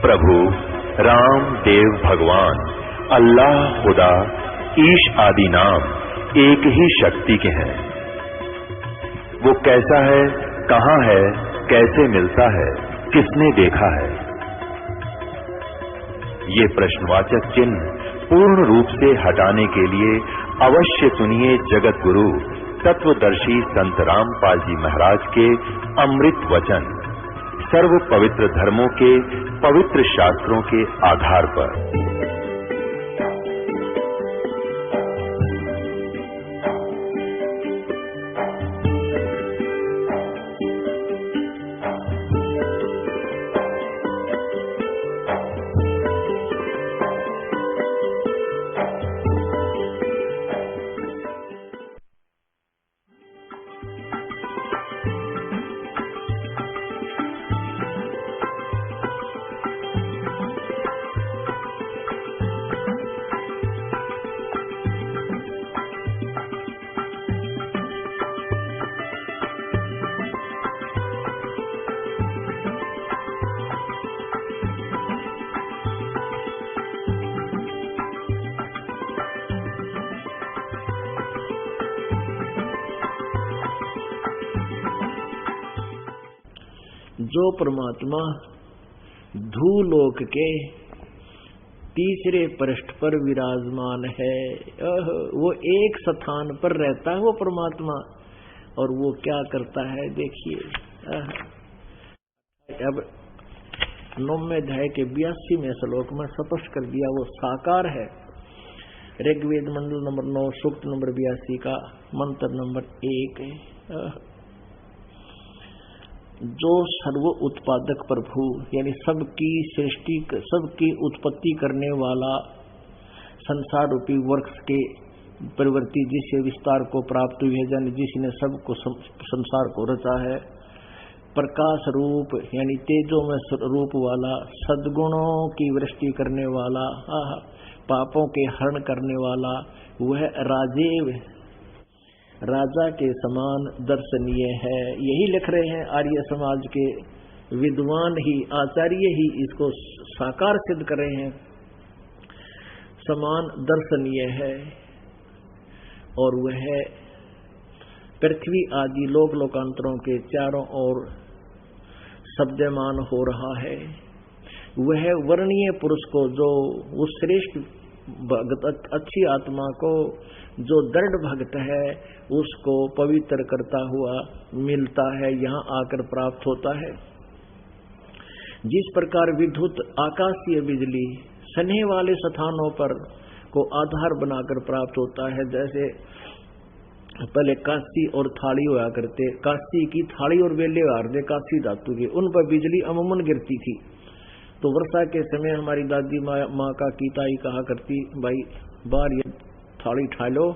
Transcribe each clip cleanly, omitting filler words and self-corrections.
प्रभु राम देव भगवान अल्लाह खुदा ईश आदि नाम एक ही शक्ति के हैं। वो कैसा है, कहां है, कैसे मिलता है, किसने देखा है? ये प्रश्नवाचक चिन्ह पूर्ण रूप से हटाने के लिए अवश्य सुनिए जगत गुरु तत्वदर्शी संत रामपाल जी महाराज के अमृत वचन सर्व पवित्र धर्मों के पवित्र शास्त्रों के आधार पर। जो परमात्मा धूलोक के तीसरे पृष्ठ पर विराजमान है, वो एक स्थान पर रहता है वो परमात्मा, और वो क्या करता है देखिए। अब 9वें अध्याय के 82वें श्लोक में स्पष्ट कर दिया, वो साकार है। ऋग्वेद मंडल नंबर 9 सूक्त नंबर 82 का मंत्र नंबर 1 है। जो सर्व उत्पादक प्रभु यानी सबकी सृष्टि, सबकी उत्पत्ति करने वाला, संसार रूपी वृक्ष के प्रवृत्ति जिससे विस्तार को प्राप्त हुई है, यानी जिसने सबको संसार को रचा है। प्रकाश रूप यानी तेजो में रूप वाला, सद्गुणों की वृष्टि करने वाला, पापों के हरण करने वाला, वह राजेव राजा के समान दर्शनीय है। यही लिख रहे हैं आर्य समाज के विद्वान ही, आचार्य ही इसको साकार सिद्ध कर रहे हैं। समान दर्शनीय है और वह पृथ्वी आदि लोक लोकांतरों के चारों ओर शब्दमान हो रहा है। वह वर्णीय पुरुष को, जो उस श्रेष्ठ भगत अच्छी आत्मा को, जो दृढ़ भक्त है, उसको पवित्र करता हुआ मिलता है, यहाँ आकर प्राप्त होता है। जिस प्रकार विद्युत आकाशीय बिजली सने वाले स्थानों पर को आधार बनाकर प्राप्त होता है, जैसे पहले काशी और थाली हुआ करते, काशी की थाली और वेले हारदे काशी धातु के, उन पर बिजली अमूमन गिरती थी। तो वर्षा के समय हमारी दादी माँ का कीताई कहा करती, भाई बाहर ये थाली उठा लो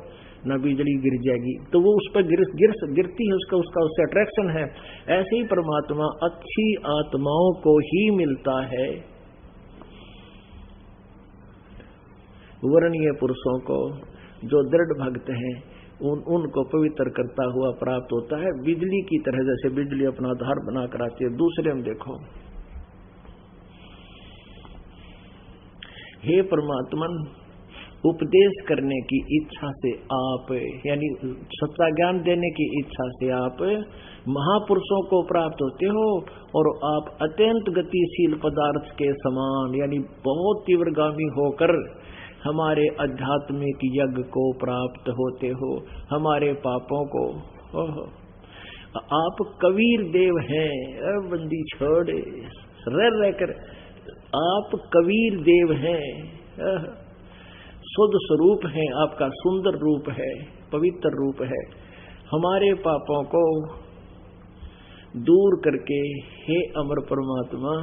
न बिजली गिर जाएगी, तो वो उस पर गिरती है, उसका उससे अट्रैक्शन है। ऐसे ही परमात्मा अच्छी आत्माओं को ही मिलता है, वर्णीय पुरुषों को, जो दृढ़ भक्त हैं, उनको पवित्र करता हुआ प्राप्त होता है। बिजली की तरह, जैसे बिजली अपना आधार बनाकर आती है। दूसरे में देखो, हे परमात्मन, उपदेश करने की इच्छा से आप, यानी सच्चा ज्ञान देने की इच्छा से आप महापुरुषों को प्राप्त होते हो, और आप अत्यंत गतिशील पदार्थ के समान, यानी बहुत तीव्रगामी होकर हमारे आध्यात्मिक यज्ञ को प्राप्त होते हो, हमारे पापों को। आप कबीर देव हैं, बंदी छोड़ रहकर आप कबीर देव हैं, शुद्ध स्वरूप है, आपका सुंदर रूप है, पवित्र रूप है। हमारे पापों को दूर करके हे अमर परमात्मा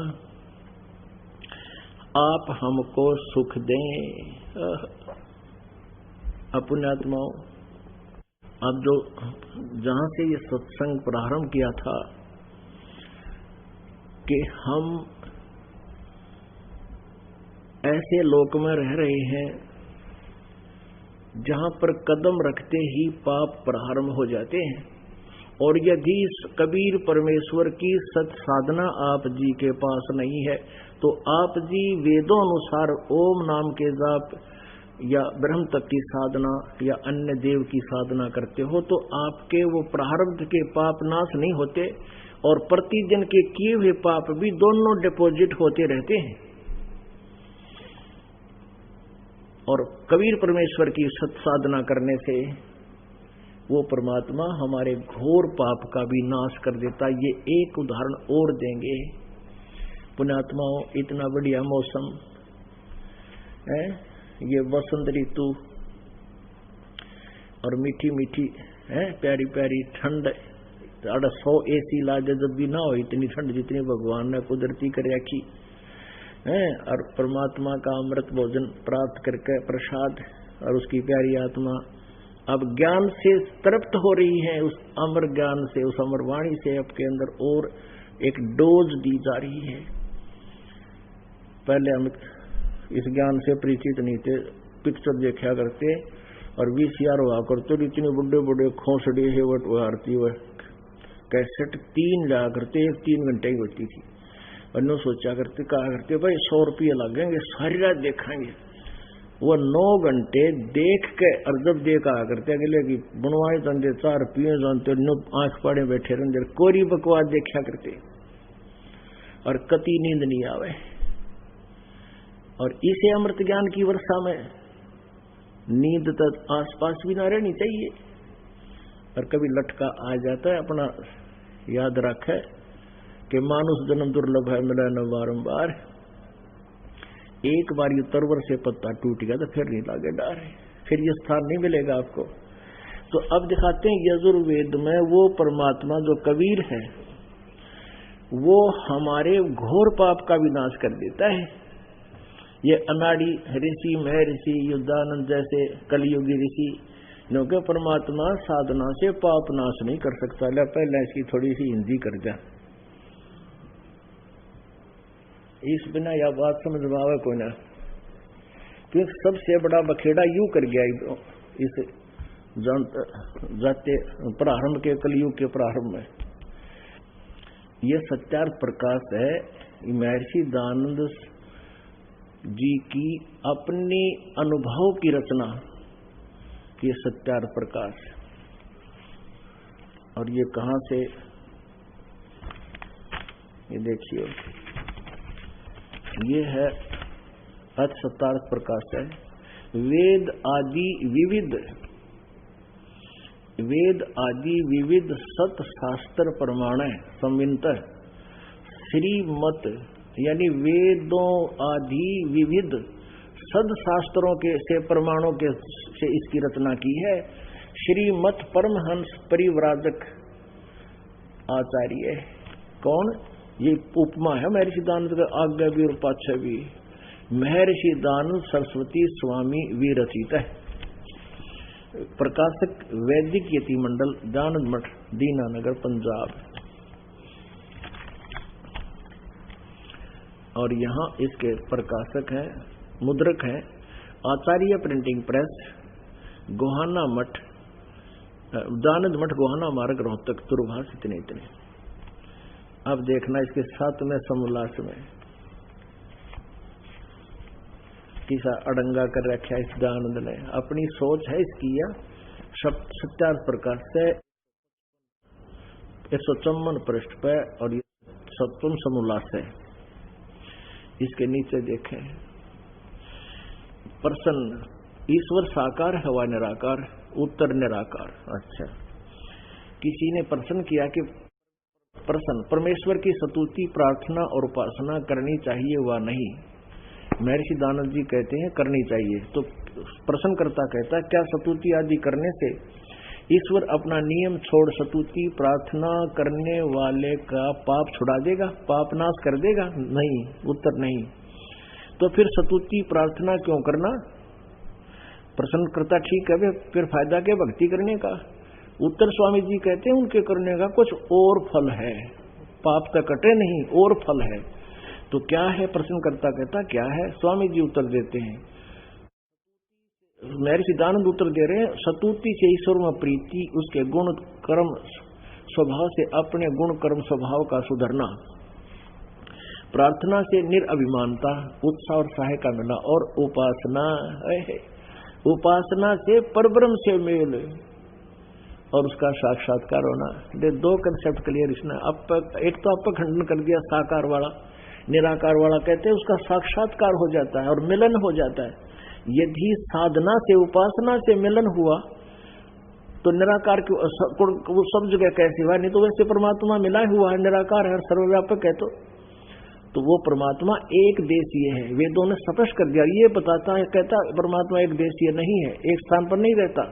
आप हमको सुख दें। पुण्यात्माओं, अब जो जहां से ये सत्संग प्रारंभ किया था कि हम ऐसे लोक में रह रहे हैं जहां पर कदम रखते ही पाप प्रारंभ हो जाते हैं, और यदि कबीर परमेश्वर की सत साधना आप जी के पास नहीं है तो आप जी वेदों अनुसार ओम नाम के जाप या ब्रह्म तप की साधना या अन्य देव की साधना करते हो तो आपके वो प्रारब्ध के पाप नाश नहीं होते और प्रतिदिन के किए हुए पाप भी दोनों डिपॉजिट होते रहते हैं। और कबीर परमेश्वर की सत साधना करने से वो परमात्मा हमारे घोर पाप का भी नाश कर देता। ये एक उदाहरण और देंगे। पुण्यात्माओं, इतना बढ़िया मौसम है, ये वसंत ऋतु और मीठी मीठी है प्यारी प्यारी ठंड। 100 AC लाजे जब भी ना हो इतनी ठंड जितनी भगवान ने कुदरती कर रखी है। और परमात्मा का अमृत भोजन प्राप्त करके प्रसाद और उसकी प्यारी आत्मा अब ज्ञान से तृप्त हो रही है। उस अमर ज्ञान से, उस अमर वाणी से आपके अंदर और एक डोज दी जा रही है। पहले हम इस ज्ञान से परिचित नहीं थे, पिक्चर देखा करते और VCR हुआ करते, इतने बड़े बड़े खोसड़े है वो आरती व कैसेट 3 लगा करते, 3 घंटे की होती थी। और नो सोचा करते, कहा करते भाई 100 रुपये लगेंगे, सारी रात देखेंगे। वो 9 घंटे देख के और जब देखा करते अगले की बुनवाई जानते 4 पिए जानते आंख पाड़े बैठे रहते, कोरी बकवास देखा करते और कति नींद नहीं आवे। और इसे अमृत ज्ञान की वर्षा में नींद तक आसपास भी ना रहनी चाहिए। और कभी लटका आ जाता है, अपना याद रखे कि मानुष जन्म दुर्लभ है, मिला न बारंबार। एक बार ये तरवर से पत्ता टूट गया तो फिर नहीं लागे डार, फिर ये स्थान नहीं मिलेगा आपको। तो अब दिखाते हैं यजुर्वेद में वो परमात्मा जो कबीर है वो हमारे घोर पाप का विनाश कर देता है। ये अनाड़ी ऋषि, महर्षि, युद्धानंद जैसे कलयुगी ऋषि क्योंकि परमात्मा साधना से पाप नाश नहीं कर सकता। पहले इसकी थोड़ी सी हिंदी कर जा, इस बिना यह बात समझ पावे कोई ना। क्योंकि सबसे बड़ा बखेड़ा यूं कर गया इस जाते प्रारंभ के कलयुग के प्रारंभ में। ये सत्यार्थ प्रकाश है महर्षि दयानंद जी की अपने अनुभव की रचना, ये सत्यार्थ प्रकाश। और ये कहां से, ये देखिए, ये है सत्यार्थ प्रकाश है। वेद आदि विविध सत शास्त्र प्रमाण संवित श्रीमत, यानी वेदों आदि विविध सद शास्त्रों के से प्रमाणों के से इसकी रचना की है। श्रीमत परमहंस परिव्राजक आचार्य कौन? ये उपमा है महर्षि दयानंद का, आगे भी और पाछे भी। महर्षि दयानंद सरस्वती स्वामी विरचित है। प्रकाशक वैदिक यति मंडल, दयानंद मठ, दीनानगर, पंजाब। और यहाँ इसके प्रकाशक हैं, मुद्रक हैं आचार्य प्रिंटिंग प्रेस, गोहाना मठ, दयानंद मठ, गोहाना मार्ग, रोहतक, दूरभाष। इतने अब देखना इसके साथ में समोल्लास में किसा अड़ंगा कर रखा है इस दयानंद ने, अपनी सोच है इसकी। या सत्यार्थ प्रकाश से 154 पृष्ठ पे और ये 7वां समोल्लास है। इसके नीचे देखें, प्रसन्न ईश्वर साकार, हवा निराकार, उत्तर निराकार। अच्छा, किसी ने प्रश्न किया कि प्रसन्न परमेश्वर की स्तुति, प्रार्थना और उपासना करनी चाहिए व नहीं? महर्षि दयानंद जी कहते हैं करनी चाहिए। तो प्रश्नकर्ता कहता है क्या स्तुति आदि करने से ईश्वर अपना नियम छोड़ स्तुति प्रार्थना करने वाले का पाप छुड़ा देगा, पाप नाश कर देगा? नहीं, उत्तर नहीं। तो फिर स्तुति प्रार्थना क्यों करना? प्रश्नकर्ता ठीक है, फिर फायदा क्या भक्ति करने का? उत्तर स्वामी जी कहते हैं उनके करने का कुछ और फल है, पाप तक कटे नहीं, और फल है। तो क्या है? प्रश्नकर्ता कहता क्या है? स्वामी जी उत्तर देते हैं, महर्षि दयानंद उत्तर दे रहे हैं, स्तुति से ईश्वर में प्रीति, उसके गुण कर्म स्वभाव से अपने गुण कर्म स्वभाव का सुधरना, प्रार्थना से निरअभिमानता, उत्साह और सहाय का मिलना, और उपासना है, उपासना से परब्रह्म से मेल और उसका साक्षात्कार होना। ये दो कंसेप्ट क्लियर इसने। एक तो आपका खंडन कर दिया साकार वाला, निराकार वाला कहते हैं उसका साक्षात्कार हो जाता है और मिलन हो जाता है। यदि साधना से उपासना से मिलन हुआ तो निराकार की वो सब जगह कैसे हुआ? नहीं तो वैसे परमात्मा मिला हुआ है, निराकार है, सर्वव्यापक है। तो वो परमात्मा एक देशीय है। वेदों ने स्पष्ट कर दिया, ये बताता है, कहता परमात्मा एक देशीय नहीं है, एक स्थान पर नहीं रहता,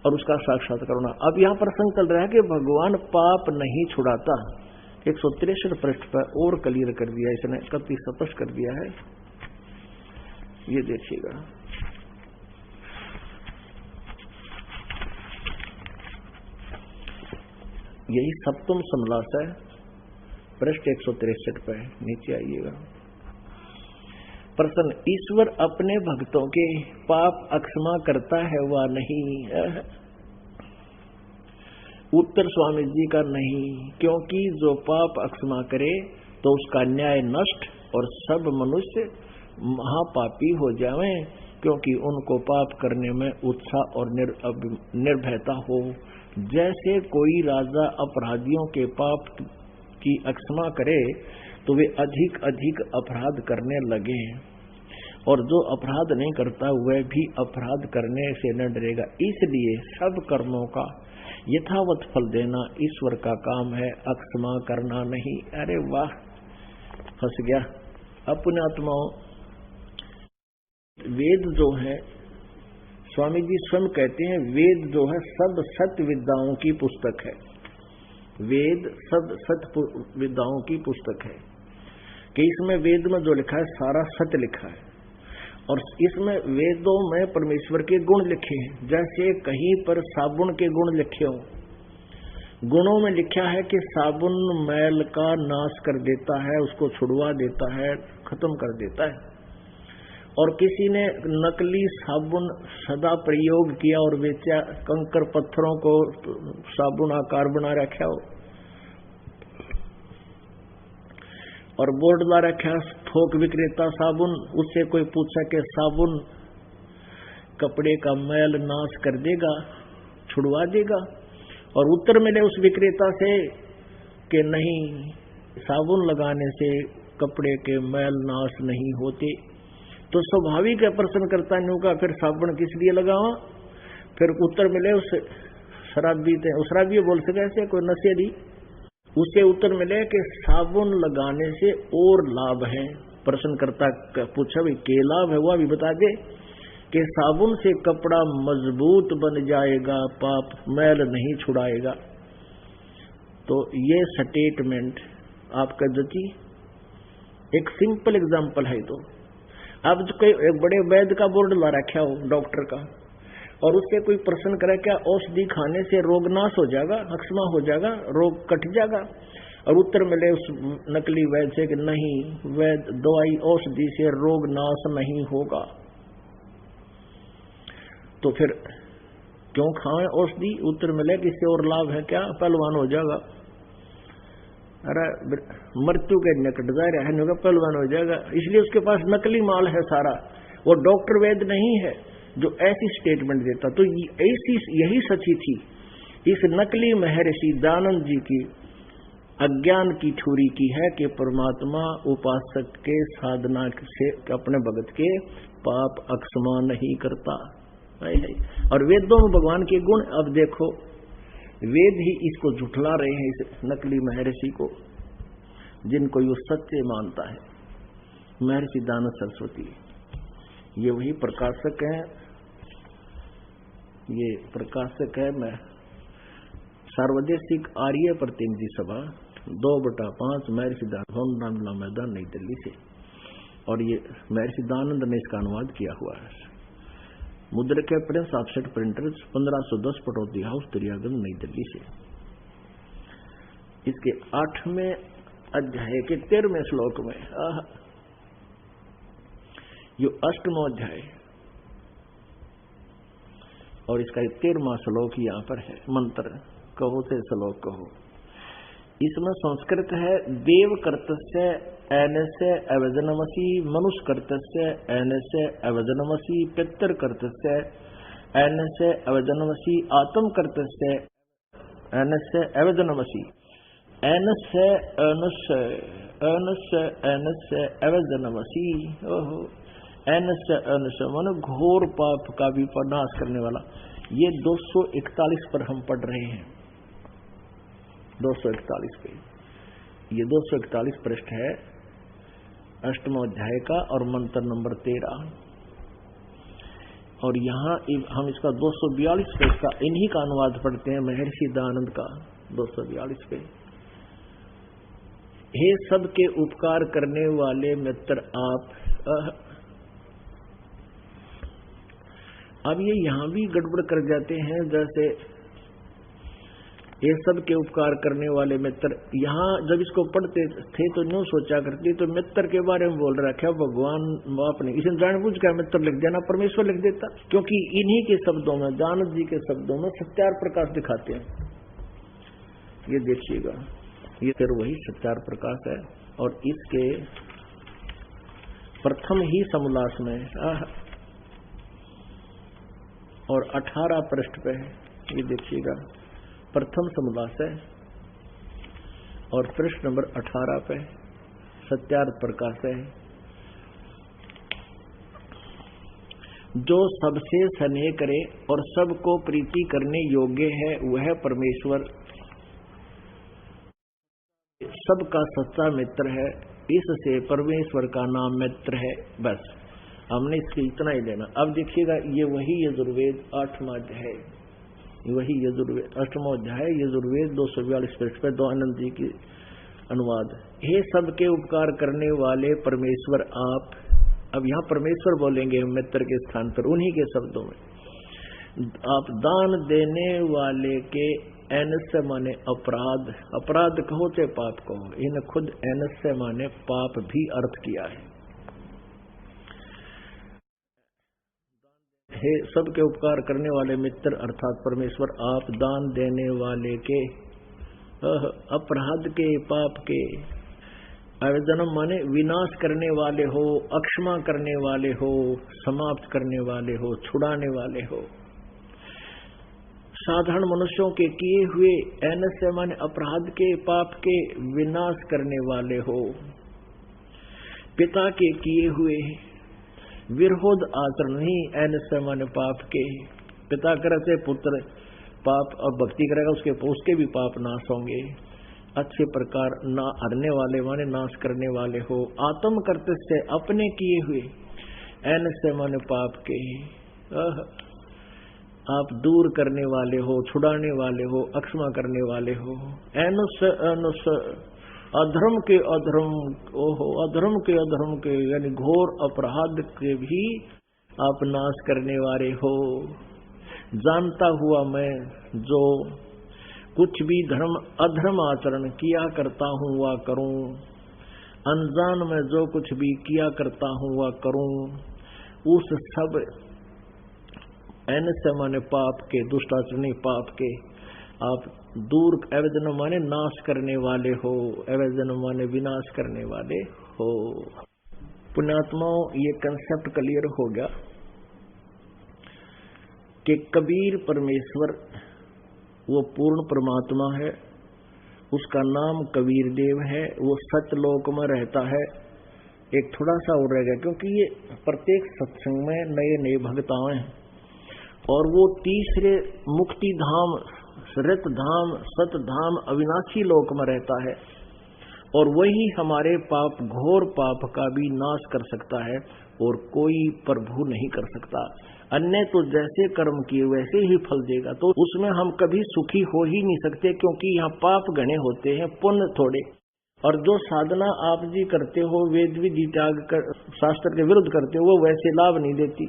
और उसका साक्षात्कार होना। अब यहाँ प्रसंग चल रहा है कि भगवान पाप नहीं छुड़ाता। 163 पृष्ठ पर और क्लियर कर दिया इसने, कति स्पष्ट कर दिया है, ये देखिएगा। यही सप्तम समलास है, पृष्ठ 163 पे, नीचे आइएगा। प्रश्न, ईश्वर अपने भक्तों के पाप अक्षमा करता है वा नहीं? उत्तर स्वामी जी का नहीं, क्योंकि जो पाप अक्षमा करे तो उसका न्याय नष्ट और सब मनुष्य महापापी हो जाएं, क्योंकि उनको पाप करने में उत्साह और निर्भयता हो। जैसे कोई राजा अपराधियों के पाप की अक्षमा करे तो वे अधिक अधिक अपराध करने लगे, और जो अपराध नहीं करता वह भी अपराध करने से न डरेगा। इसलिए सब कर्मों का यथावत फल देना ईश्वर का काम है, अक्षमा करना नहीं। अरे वाह, फंस गया। अपने आत्माओं, वेद जो है, स्वामी जी स्वयं कहते हैं, वेद जो है सब सत्य विद्याओं की पुस्तक है। वेद सब सत्य विद्याओं की पुस्तक है कि इसमें वेद में जो लिखा है सारा सत्य लिखा है, और इसमें वेदों में परमेश्वर के गुण लिखे हैं। जैसे कहीं पर साबुन के गुण लिखे हों, गुणों में लिखा है कि साबुन मैल का नाश कर देता है, उसको छुड़वा देता है, खत्म कर देता है। और किसी ने नकली साबुन सदा प्रयोग किया और बेचा, कंकर पत्थरों को साबुन आकार बना रखा हो और बोर्ड ला रखा थोक विक्रेता साबुन, उससे कोई पूछा कि साबुन कपड़े का मैल नाश कर देगा, छुड़वा देगा, और उत्तर मिले उस विक्रेता से कि नहीं, साबुन लगाने से कपड़े के मैल नाश नहीं होते। तो स्वाभाविक है प्रश्न करता नहीं होगा, फिर साबुन किस लिए लगावा? फिर उत्तर मिले उस शराबी थे, उस शराबी बोल सके ऐसे कोई नशेड़ी, उसे उत्तर मिले कि साबुन लगाने से और लाभ है। प्रश्न करता पूछा भाई के लाभ है, वह भी बता दे कि साबुन से कपड़ा मजबूत बन जाएगा, पाप मैल नहीं छुड़ाएगा। तो ये स्टेटमेंट आपका जची एक सिंपल एग्जांपल है। तो अब जो कोई एक बड़े वैद्य का बोर्ड ला रखा हो डॉक्टर का, और उससे कोई प्रश्न करे क्या औषधि खाने से रोग नाश हो जाएगा, अक्षमा हो जाएगा, रोग कट जाएगा, और उत्तर मिले उस नकली वैद्य से कि नहीं, वैद्य दवाई औषधि से रोग नाश नहीं होगा। तो फिर क्यों खाएं औषधि? उत्तर मिले कि इससे और लाभ है क्या, पहलवान हो जाएगा। अरे मृत्यु के निकट जा रहा है, पहलवान हो जाएगा। इसलिए उसके पास नकली माल है सारा, वो डॉक्टर वैद्य नहीं है जो ऐसी स्टेटमेंट देता। तो ऐसी यही सच्ची थी इस नकली महर्षि दयानंद जी की अज्ञान की ठुरी की है कि परमात्मा उपासक के साधना से अपने भगत के पाप अक्षमा नहीं करता। और वेदों में भगवान के गुण, अब देखो वेद ही इसको झुठला रहे हैं, इस नकली महर्षि को, जिनको यो सत्य मानता है। महर्षि दयानंद सरस्वती ये वही प्रकाशक हैं, ये प्रकाशक है। मैं सार्वदेशिक आर्य प्रतिनिधि सभा 2/5 महर्षि दयानंद रामलीला मैदान नई दिल्ली से, और ये महर्षि दयानंद ने इसका अनुवाद किया हुआ है। मुद्रक है Prince offset printers 1510 Pataudi house Daryaganj नई दिल्ली से। इसके 8वें अध्याय के 13वें श्लोक में यो 8वां अध्याय और इसका 13वां श्लोक यहां पर है। मंत्र कहो से श्लोक कहो। इसमें संस्कृत है देव कर्तस्य एनस्य अवजनमसी, मनुष्य कर्तस्य एनस्य अवजनमसी, पितर कर्तस्य एनस्य अवजनमसी, आत्म कर्तस्य एनस्य अवजनमसी, एनस्य अनुस्य अनुस्य एनस्य अवजनमसी। ओहो, एनस्य अनुस्य मन घोर पाप का भी नाश करने वाला। ये 241 पर हम पढ़ रहे हैं, 241 पे। ये 241 पृष्ठ है अष्टम अध्याय का और मंत्र नंबर 13। और यहाँ हम इसका 242 पे इसका इन्हीं का अनुवाद पढ़ते हैं, महर्षि दयानंद का 242 पे। हे सबके उपकार करने वाले मित्र आप। अब ये यहां भी गड़बड़ कर जाते हैं, जैसे ये सब के उपकार करने वाले मित्र। यहाँ जब इसको पढ़ते थे तो न्यू सोचा करती तो मित्र के बारे में बोल रहा, क्या भगवान बाप ने इसे जानबूझ कर मित्र लिख देना, परमेश्वर लिख देता, क्योंकि इन्हीं के शब्दों में, दयानंद जी के शब्दों में सत्यार प्रकाश दिखाते हैं। ये देखिएगा, ये फिर वही सत्यार प्रकाश है। और इसके प्रथम ही समोल्लास में और 18 पृष्ठ पे है, ये देखिएगा, प्रथम समोल्लास है और पृष्ठ नंबर 18 पे सत्यार्थ प्रकाश है। जो सबसे स्नेह करे और सबको प्रीति करने योग्य है, वह परमेश्वर सबका सच्चा मित्र है। इससे परमेश्वर का नाम मित्र है। बस हमने इसके इतना ही लेना। अब देखिएगा, ये वही यजुर्वेद 8वां अध्याय, वही यजुर्वेद 8वां अध्याय यजुर्वेद 242 पृष्ठ पे दयानंद जी की अनुवाद। हे सबके उपकार करने वाले परमेश्वर आप। अब यहाँ परमेश्वर बोलेंगे मित्र के स्थान पर, उन्हीं के शब्दों में। आप दान देने वाले के एनस्य माने अपराध, अपराध कहो चाहे पाप कहो, इन खुद एनस्य माने पाप भी अर्थ किया है। हे सबके उपकार करने वाले मित्र अर्थात परमेश्वर आप, दान देने वाले के अपराध के, पाप के, अवजनम माने विनाश करने वाले हो, अक्षमा करने वाले हो, समाप्त करने वाले हो, छुड़ाने वाले हो। साधारण मनुष्यों के किए हुए एनस्य माने अपराध के, पाप के विनाश करने वाले हो। पिता के किए हुए विरोध आचरण नहीं, एनस्य माने पाप के। पिता करे से पुत्र पाप और भक्ति करेगा उसके भी पाप नाश होंगे। अच्छे प्रकार ना हरने वाले माने नाश करने वाले हो। आत्म करते से अपने किए हुए एनस्य माने पाप के आप दूर करने वाले हो, छुड़ाने वाले हो, अक्षमा करने वाले हो। एनुस अनुस अधर्म के अधर्म, ओहो अधर्म के अधर्म के यानी घोर अपराध के भी आप नाश करने वाले हो। जानता हुआ मैं जो कुछ भी धर्म अधर्म आचरण किया करता हूँ वह करूं, अनजान में जो कुछ भी किया करता हूँ वह करूं, उस सब एनस्य माने पाप के, दुष्टाचरणी पाप के आप दूर, अवजन माने नाश करने वाले हो, अवजन माने विनाश करने वाले हो। पुण्यात्माओं, ये कंसेप्ट क्लियर हो गया कि कबीर परमेश्वर वो पूर्ण परमात्मा है, उसका नाम कबीर देव है, वो सतलोक में रहता है। एक थोड़ा सा और रह गया, क्योंकि ये प्रत्येक सत्संग में नए नए भक्त आए हैं और वो तीसरे मुक्ति धाम, सृत धाम, सत धाम, अविनाशी लोक में रहता है और वही हमारे पाप, घोर पाप का भी नाश कर सकता है और कोई प्रभु नहीं कर सकता। अन्य तो जैसे कर्म किए वैसे ही फल देगा, तो उसमें हम कभी सुखी हो ही नहीं सकते, क्योंकि यहाँ पाप गणे होते हैं, पुण्य थोड़े। और जो साधना आप जी करते हो, वेद विधि त्याग कर शास्त्र के विरुद्ध करते हो, वो वैसे लाभ नहीं देती।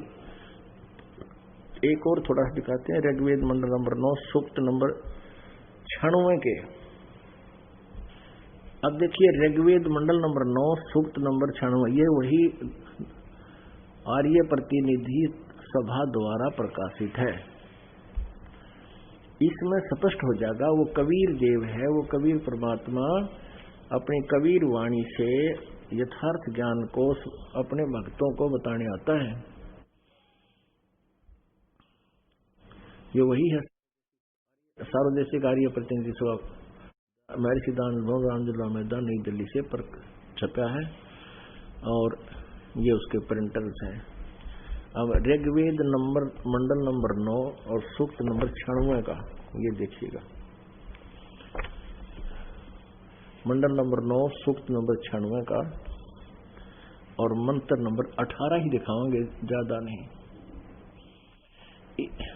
एक और थोड़ा सा दिखाते हैं, ऋग्वेद मंडल नंबर 9 सूक्त नंबर 96 के। अब देखिए ऋग्वेद मंडल नंबर 9 सूक्त नंबर 96, ये वही आर्य प्रतिनिधि सभा द्वारा प्रकाशित है। इसमें स्पष्ट हो जाएगा वो कबीर देव है, वो कबीर परमात्मा अपनी कबीर वाणी से यथार्थ ज्ञान को अपने भक्तों को बताने आता है। ये वही है सार्वदेशिक आर्य प्रतिनिधि सभा महर्षि दानव जिला मैदान नई दिल्ली से पर छपा है और ये उसके प्रिंटर्स हैं। अब ऋग्वेद नंबर मंडल नंबर 9 और सूक्त नंबर 96 का ये देखिएगा। मंडल नंबर 9 सूक्त नंबर 96 का और मंत्र नंबर 18 ही दिखाओगे, ज्यादा नहीं।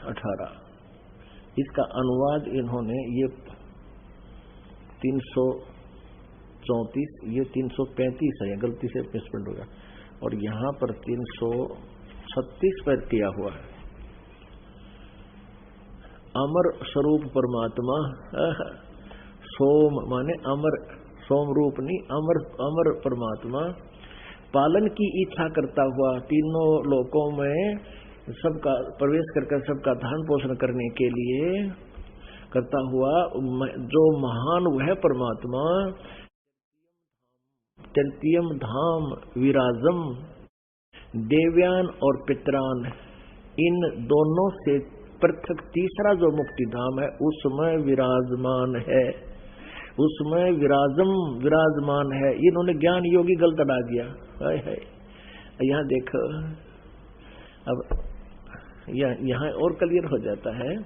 18 इसका अनुवाद इन्होंने ये 334 ये 335 है, गलती से मिसप्रिंट हो गया और यहाँ पर 336 पर किया हुआ है। अमर स्वरूप परमात्मा, सोम माने अमर, सोम रूप नहीं, अमर अमर परमात्मा पालन की इच्छा करता हुआ तीनों लोकों में सबका प्रवेश करके सबका धारण पोषण करने के लिए करता हुआ जो महान वह परमात्मा तृतीयम धाम विराजम, देव्यान और पितरान इन दोनों से पृथक तीसरा जो मुक्ति धाम है उसमें विराजमान है, उसमें विराजमान है। इन्होंने ज्ञान योगी गलत अड़ा दिया है। यहाँ देखो, अब यहाँ और क्लियर हो जाता है।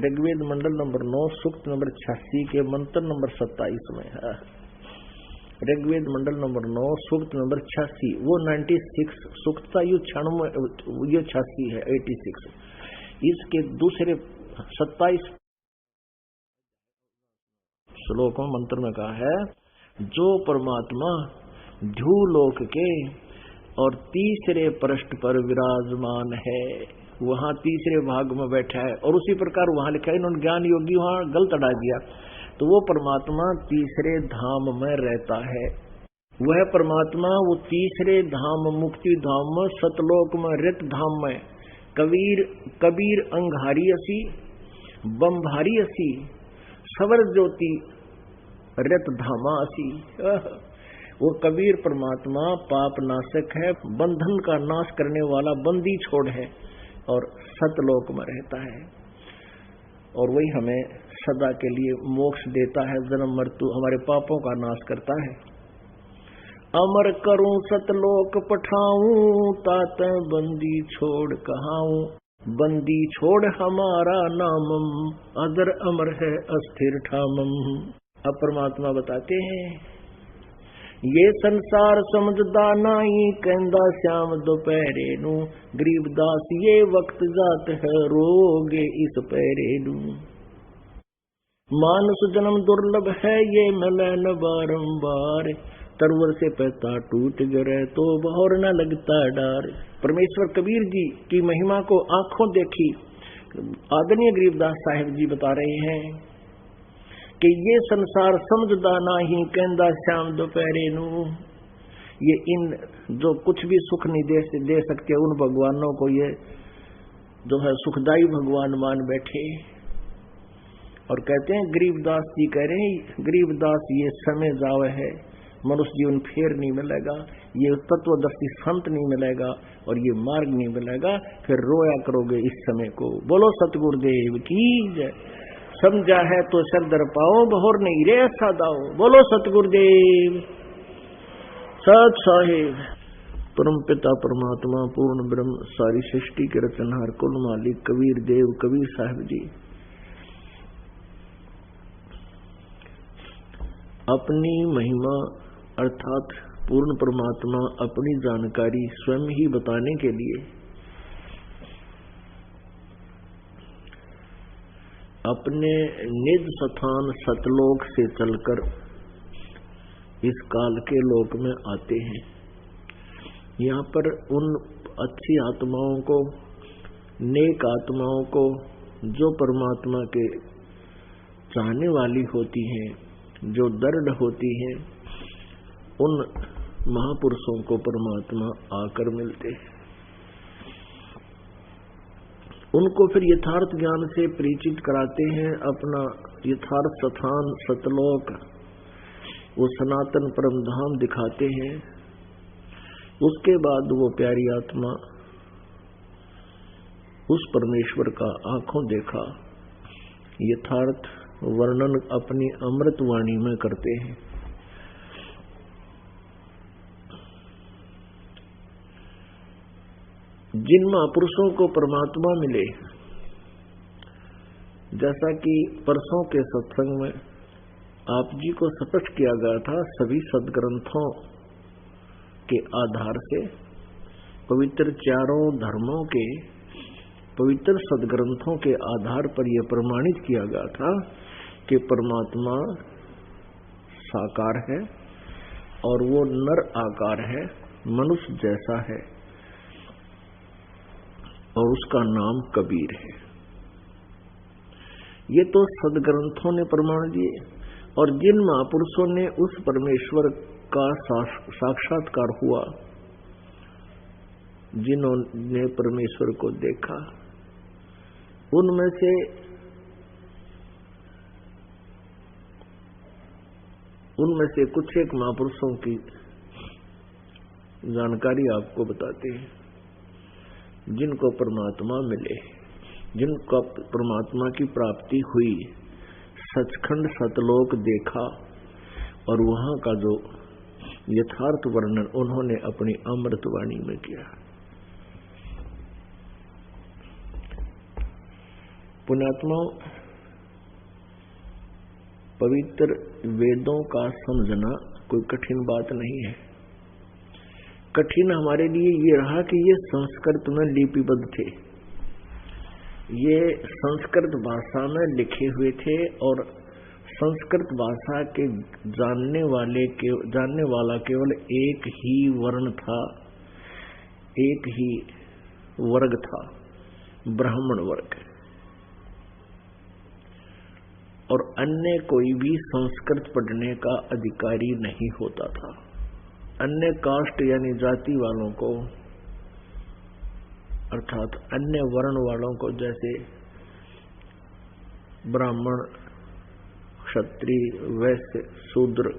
ऋग्वेद मंडल नंबर 9 सूक्त नंबर 86 के मंत्र नंबर 27 में है। ऋग्वेद मंडल नंबर 9 सूक्त नंबर 86 वो 96 सूक्त था, ये 86 है 86। इसके दूसरे 27 श्लोकों मंत्र में कहा है जो परमात्मा ध्रुवलोक के और तीसरे पृष्ठ पर विराजमान है, वहां तीसरे भाग में बैठा है और उसी प्रकार वहां लिखा है। इन्होंने ज्ञान योगी वहां गलत अड़ा दिया, तो वो परमात्मा तीसरे धाम में रहता है। वह परमात्मा वो तीसरे धाम मुक्ति धाम में सतलोक में रित धाम में कबीर अंगारी असी बम्भारी असी सवर ज्योति रित धामा असी। वो कबीर परमात्मा पाप नाशक है, बंधन का नाश करने वाला बंदी छोड़ है और सतलोक में रहता है और वही हमें सदा के लिए मोक्ष देता है, जन्म मृत्यु हमारे पापों का नाश करता है। अमर करूं सतलोक पठाऊं तात बंदी छोड़ कहाऊं, बंदी छोड़ हमारा नामम अदर अमर है अस्थिर ठामम। अब परमात्मा बताते हैं ये संसार समझदा नाई कहंदा श्याम दोपहरे नू, गरीबदास ये वक्त जात है रोगे इस पैरे नू। मानस जन्म दुर्लभ है ये मिलन बारंबार, तरवर से पैता टूट गिरे तो बहुर न लगता डार। परमेश्वर कबीर जी की महिमा को आंखों देखी आदरणीय गरीबदास साहिब जी बता रहे हैं कि ये संसार समझदा नहीं कहंदा श्याम दोपहरे नू। ये इन जो कुछ भी सुख नहीं दे सकते उन भगवानों को ये जो है सुखदाई भगवान मान बैठे और कहते हैं गरीबदास जी कह रहे हैं गरीबदास ये समय जावे है, मनुष्य जीवन फिर नहीं मिलेगा, ये तत्वदर्शी संत नहीं मिलेगा और ये मार्ग नहीं मिलेगा, फिर रोया करोगे इस समय को। बोलो सतगुरुदेव की जय। समझा है तो सर दर पाओ बहुर नहीं रे ऐसा दाओ। बोलो सतगुरुदेव सत साहिब। परम पिता परमात्मा पूर्ण ब्रह्म सारी सृष्टि के रचनहार कुल मालिक कबीर देव कबीर साहिब जी अपनी महिमा अर्थात पूर्ण परमात्मा अपनी जानकारी स्वयं ही बताने के लिए अपने निज स्थान सतलोक से चलकर इस काल के लोक में आते हैं। यहाँ पर उन अच्छी आत्माओं को, नेक आत्माओं को जो परमात्मा के चाहने वाली होती हैं, जो दृढ़ होती हैं, उन महापुरुषों को परमात्मा आकर मिलते हैं। उनको फिर यथार्थ ज्ञान से परिचित कराते हैं, अपना यथार्थ स्थान सतलोक वो सनातन परम धाम दिखाते हैं। उसके बाद वो प्यारी आत्मा उस परमेश्वर का आंखों देखा यथार्थ वर्णन अपनी अमृत वाणी में करते हैं। जिन महापुरुषों को परमात्मा मिले, जैसा कि परसों के सत्संग में आप जी को स्पष्ट किया गया था, सभी सदग्रंथों के आधार से पवित्र चारों धर्मों के पवित्र सदग्रंथों के आधार पर यह प्रमाणित किया गया था कि परमात्मा साकार है और वो नर आकार है, मनुष्य जैसा है और उसका नाम कबीर है। ये तो सदग्रंथों ने प्रमाण दिए। और जिन महापुरुषों ने उस परमेश्वर का साक्षात्कार हुआ, जिन्होंने परमेश्वर को देखा, उनमें से कुछ एक महापुरुषों की जानकारी आपको बताते हैं, जिनको परमात्मा मिले, जिनको परमात्मा की प्राप्ति हुई, सचखंड सतलोक देखा और वहां का जो यथार्थ वर्णन उन्होंने अपनी अमृतवाणी में किया। पुण्यात्माओं, पवित्र वेदों का समझना कोई कठिन बात नहीं है। कठिन हमारे लिए ये रहा कि ये संस्कृत में लिपिबद्ध थे, ये संस्कृत भाषा में लिखे हुए थे और संस्कृत भाषा के जानने वाला केवल एक ही वर्ण था, एक ही वर्ग था, ब्राह्मण वर्ग। और अन्य कोई भी संस्कृत पढ़ने का अधिकारी नहीं होता था। अन्य कास्ट यानी जाति वालों को, अर्थात अन्य वर्ण वालों को, जैसे ब्राह्मण, क्षत्रिय, वैश्य, शूद्र,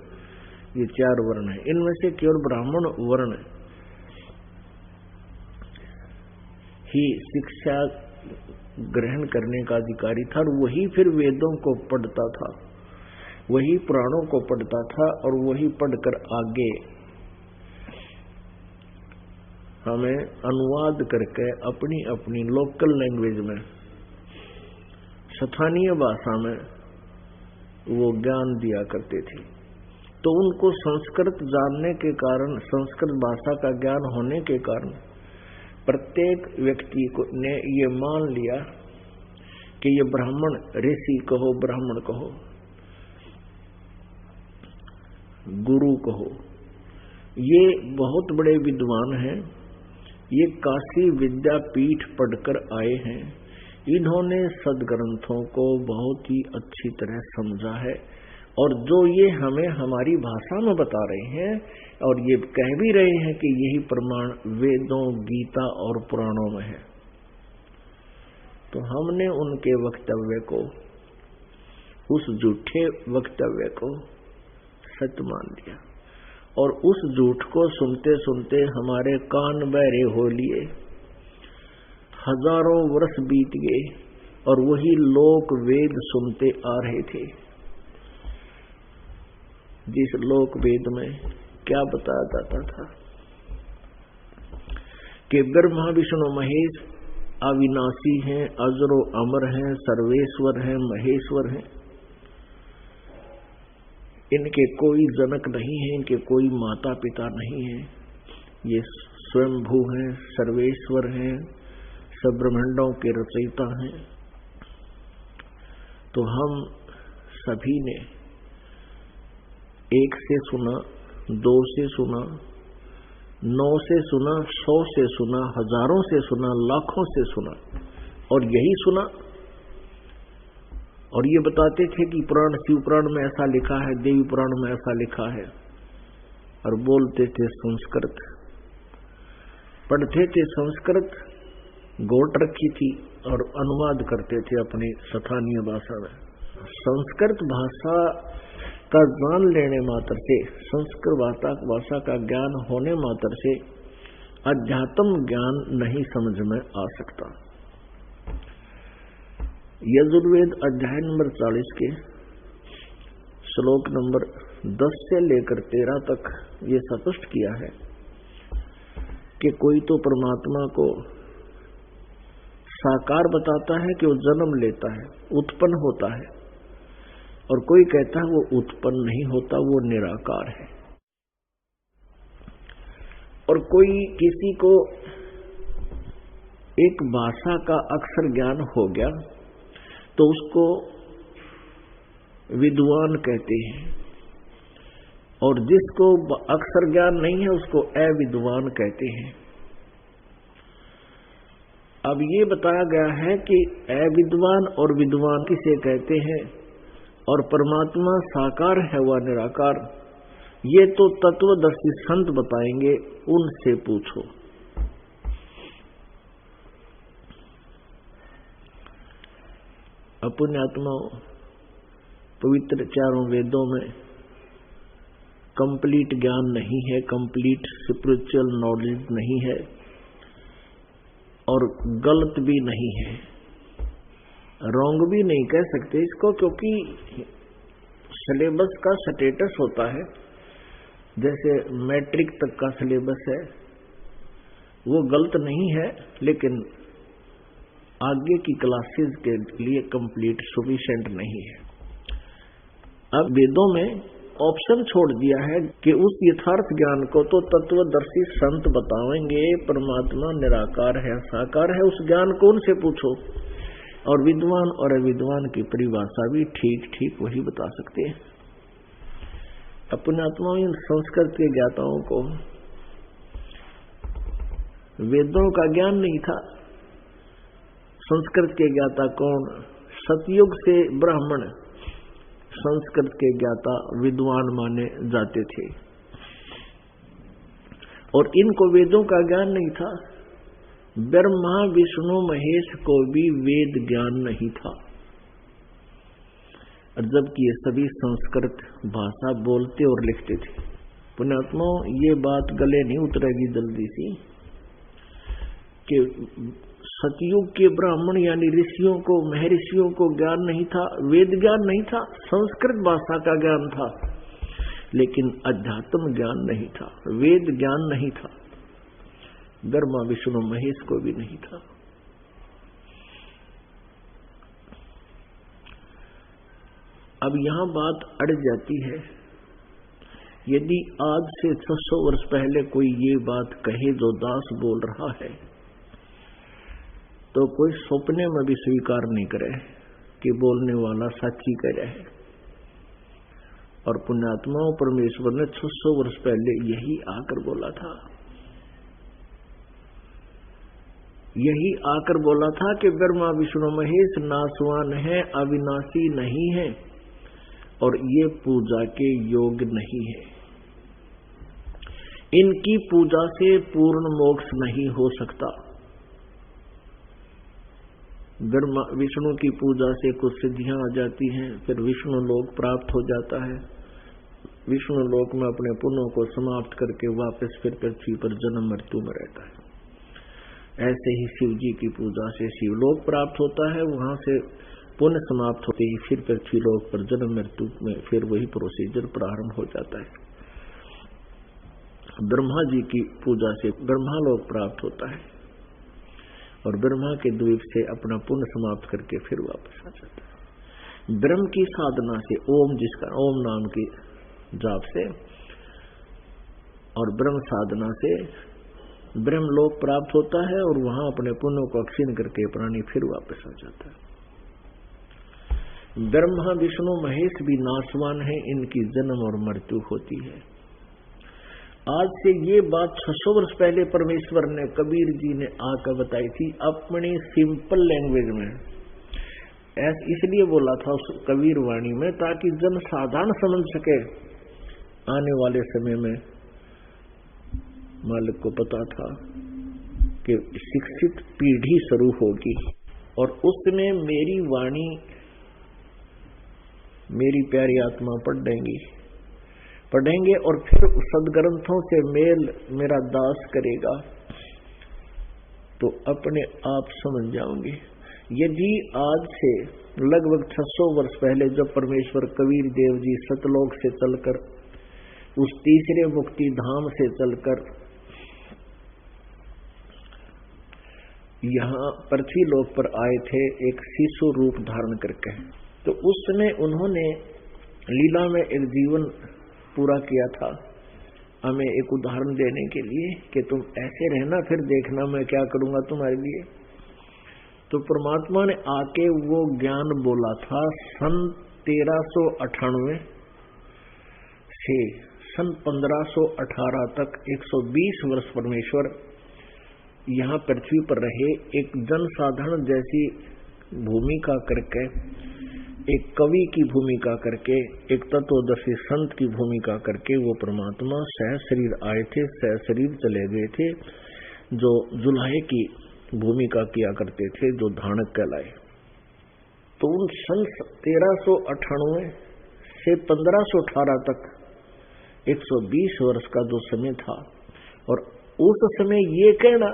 ये 4 वर्ण हैं। इनमें से केवल ब्राह्मण वर्ण ही शिक्षा ग्रहण करने का अधिकारी था और वही फिर वेदों को पढ़ता था, वही पुराणों को पढ़ता था और वही पढ़कर आगे हमें अनुवाद करके अपनी अपनी लोकल लैंग्वेज में, स्थानीय भाषा में वो ज्ञान दिया करते थे। तो उनको संस्कृत जानने के कारण, संस्कृत भाषा का ज्ञान होने के कारण प्रत्येक व्यक्ति को ने ये मान लिया कि ये ब्राह्मण, ऋषि कहो, ब्राह्मण कहो, गुरु कहो, ये बहुत बड़े विद्वान हैं, ये काशी विद्यापीठ पढ़कर आए हैं, इन्होंने सदग्रंथों को बहुत ही अच्छी तरह समझा है और जो ये हमें हमारी भाषा में बता रहे हैं और ये कह भी रहे हैं कि यही प्रमाण वेदों, गीता और पुराणों में है। तो हमने उनके वक्तव्य को, उस झूठे वक्तव्य को सत्य मान लिया और उस झूठ को सुनते सुनते हमारे कान बहरे हो लिए। हजारों वर्ष बीत गए और वही लोक वेद सुनते आ रहे थे, जिस लोक वेद में क्या बताया जाता था कि ब्रह्मा विष्णु महेश अविनाशी हैं, अजरो अमर हैं, सर्वेश्वर हैं, महेश्वर हैं, इनके कोई जनक नहीं है, इनके कोई माता पिता नहीं है, ये स्वयंभू हैं, सर्वेश्वर हैं, सब ब्रह्मांडों के रचयिता हैं। तो हम सभी ने 1 से सुना, 2 से सुना, 9 से सुना, 100 से सुना, हजारों से सुना, लाखों से सुना और यही सुना और ये बताते थे कि पुराण, शिव पुराण में ऐसा लिखा है, देवी पुराण में ऐसा लिखा है और बोलते थे संस्कृत, पढ़ते थे संस्कृत, गोट रखी थी और अनुवाद करते थे अपनी स्थानीय भाषा में। संस्कृत भाषा का ज्ञान लेने मात्र से, संस्कृत भाषा का ज्ञान होने मात्र से अध्यात्म ज्ञान नहीं समझ में आ सकता। यजुर्वेद अध्याय नंबर 40 के श्लोक नंबर 10 से लेकर 13 तक ये स्पष्ट किया है कि कोई तो परमात्मा को साकार बताता है कि वो जन्म लेता है, उत्पन्न होता है, और कोई कहता है वो उत्पन्न नहीं होता, वो निराकार है। और कोई किसी को एक भाषा का अक्षर ज्ञान हो गया तो उसको विद्वान कहते हैं, और जिसको अक्षर ज्ञान नहीं है उसको अविद्वान कहते हैं। अब ये बताया गया है कि अविद्वान और विद्वान किसे कहते हैं, और परमात्मा साकार है व निराकार, ये तो तत्वदर्शी संत बताएंगे, उनसे पूछो। पुण्यात्माओं, पवित्र चारों वेदों में कंप्लीट ज्ञान नहीं है, कंप्लीट स्पिरिचुअल नॉलेज नहीं है, और गलत भी नहीं है, रॉन्ग भी नहीं कह सकते इसको, क्योंकि सिलेबस का स्टेटस होता है। जैसे मैट्रिक तक का सिलेबस है, वो गलत नहीं है, लेकिन आगे की क्लासेस के लिए कंप्लीट सफिशिएंट नहीं है। अब वेदों में ऑप्शन छोड़ दिया है कि उस यथार्थ ज्ञान को तो तत्वदर्शी संत बताएंगे, परमात्मा निराकार है, साकार है, उस ज्ञान को उनसे पूछो। और विद्वान और अविद्वान की परिभाषा भी ठीक ठीक वही बता सकते हैं। अपने आत्मा इन संस्कृत के ज्ञाताओं को वेदों का ज्ञान नहीं था। संस्कृत के ज्ञाता कौन? सतयुग से ब्राह्मण संस्कृत के ज्ञाता विद्वान माने जाते थे, और इनको वेदों का ज्ञान नहीं था। ब्रह्मा विष्णु महेश को भी वेद ज्ञान नहीं था, और जबकि ये सभी संस्कृत भाषा बोलते और लिखते थे। पुण्यात्माओं, ये बात गले नहीं उतरेगी जल्दी सी कि सतयुग के ब्राह्मण यानी ऋषियों को, महर्षियों को ज्ञान नहीं था, वेद ज्ञान नहीं था, संस्कृत भाषा का ज्ञान था, लेकिन अध्यात्म ज्ञान नहीं था, वेद ज्ञान नहीं था, ब्रह्मा विष्णु महेश को भी नहीं था। अब यहां बात अड़ जाती है। यदि आज से 600 वर्ष पहले कोई ये बात कहे जो दास बोल रहा है, तो कोई सपने में भी स्वीकार नहीं करे कि बोलने वाला सच्ची कह रहा है। और पुण्यात्माओं, परमेश्वर ने 600 वर्ष पहले यही आकर बोला था, यही आकर बोला था कि ब्रह्मा विष्णु महेश नासवान है, अविनाशी नहीं है, और ये पूजा के योग्य नहीं है। इनकी पूजा से पूर्ण मोक्ष नहीं हो सकता। ब्रह्मा विष्णु की पूजा से कुछ सिद्धियां आ जाती हैं, फिर विष्णु लोक प्राप्त हो जाता है। विष्णु लोक में अपने पुण्यों को समाप्त करके वापस फिर पृथ्वी पर जन्म मृत्यु में रहता है। ऐसे ही शिव जी की पूजा से शिवलोक प्राप्त होता है, वहां से पुण्य समाप्त होते ही फिर पृथ्वी लोक पर जन्म मृत्यु में फिर वही प्रोसीजर प्रारंभ हो जाता है। ब्रह्मा जी की पूजा से ब्रह्मा लोक प्राप्त होता है, और ब्रह्मा के द्वीप से अपना पुण्य समाप्त करके फिर वापस आ जाता है। ब्रह्म की साधना से, ओम जिसका ओम नाम की जाप से, और ब्रह्म साधना से ब्रह्म लोक प्राप्त होता है, और वहां अपने पुण्यों को क्षीण करके प्राणी फिर वापस आ जाता है। ब्रह्मा विष्णु महेश भी नाशवान है, इनकी जन्म और मृत्यु होती है। आज से ये बात 600 वर्ष पहले परमेश्वर ने, कबीर जी ने आकर बताई थी अपनी सिंपल लैंग्वेज में। इसलिए बोला था उस कबीर वाणी में, ताकि जन साधारण समझ सके। आने वाले समय में मालिक को पता था कि शिक्षित पीढ़ी शुरू होगी, और उसमें मेरी वाणी मेरी प्यारी आत्मा पढ़ेंगे और फिर सदग्रंथों से मेल मेरा दास करेगा तो अपने आप समझ जाओगे। यदि आज से लगभग 600 वर्ष पहले जब परमेश्वर कबीर देव जी सतलोक से चलकर उस तीसरे मुक्ति धाम से चलकर यहाँ पृथ्वी लोक पर आए थे एक शिशु रूप धारण करके, तो उस समय उन्होंने लीला में एक जीवन पूरा किया था हमें एक उदाहरण देने के लिए कि तुम ऐसे रहना फिर देखना मैं क्या करूंगा तुम्हारे लिए। तो परमात्मा ने आके वो ज्ञान बोला था सन 1398 से सन 1518 तक 120 वर्ष परमेश्वर यहाँ पृथ्वी पर रहे। एक जनसाधारण जैसी भूमिका करके, एक कवि की भूमिका करके, एक तत्वदर्शी संत की भूमिका करके वो परमात्मा सह शरीर आए थे, सह शरीर चले गए थे, जो जुल्हे की भूमिका किया करते थे, जो धानक कहलाए। तो उन सन 1398 से 1518 तक 120 वर्ष का जो समय था, और उस समय ये कहना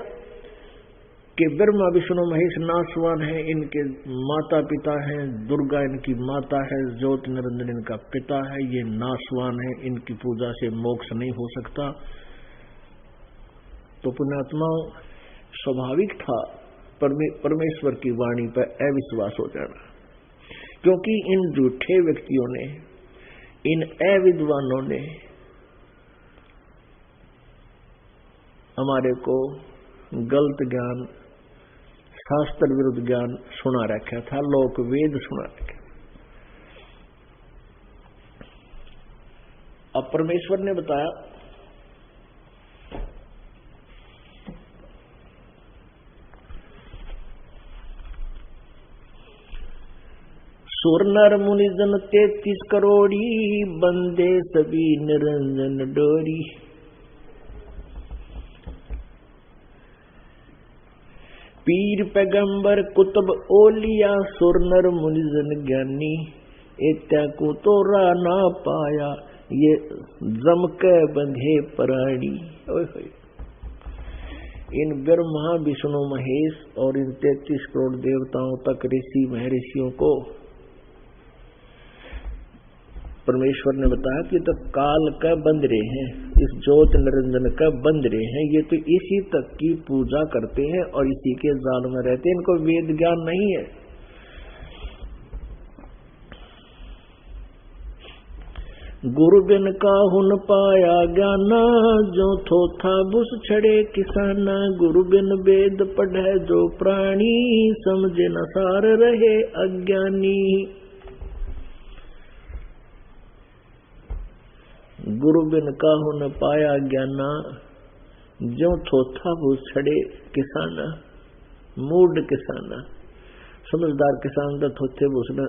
कि ब्रह्मा विष्णु महेश नासवान है, इनके माता पिता हैं, दुर्गा इनकी माता है, ज्योति निरंजन इनका पिता है, ये नासवान है, इनकी पूजा से मोक्ष नहीं हो सकता। तो पुण्यात्मा स्वाभाविक था परमेश्वर की वाणी पर अविश्वास हो जाना, क्योंकि इन झूठे व्यक्तियों ने, इन अविद्वानों ने हमारे को गलत ज्ञान, शास्त्र विरुद्ध ज्ञान सुना रखा था, लोक वेद सुना रखा। अब परमेश्वर ने बताया सुर नर मुनि जन 33 करोड़ी, बंदे सभी निरंजन डोरी। पीर पैगंबर कुतुब ओलिया, सुर नर मुनि जन ज्ञानी, एत्या को तो ना पाया, ये जम के बंधे प्राणी। इन ब्रह्मा विष्णु महेश और इन 33 करोड़ देवताओं तक ऋषि महर्षियों को परमेश्वर ने बताया कि तो काल का बंद रहे हैं, इस ज्योत निरंजन का बंद रहे हैं, ये तो इसी तक की पूजा करते हैं और इसी के जाल में रहते हैं, इनको वेद ज्ञान नहीं है। गुरु बिन काहुन पाया ज्ञाना, जो थोथा बुस छड़े किसाना, गुरु बिन वेद पढ़े जो प्राणी, समझे न सार रहे अज्ञानी। गुरु बिन काहू न पाया ज्ञाना, ज्यों थोथा वो छड़े किसाना, मूड किसाना। समझदार किसान तो थोथे उसने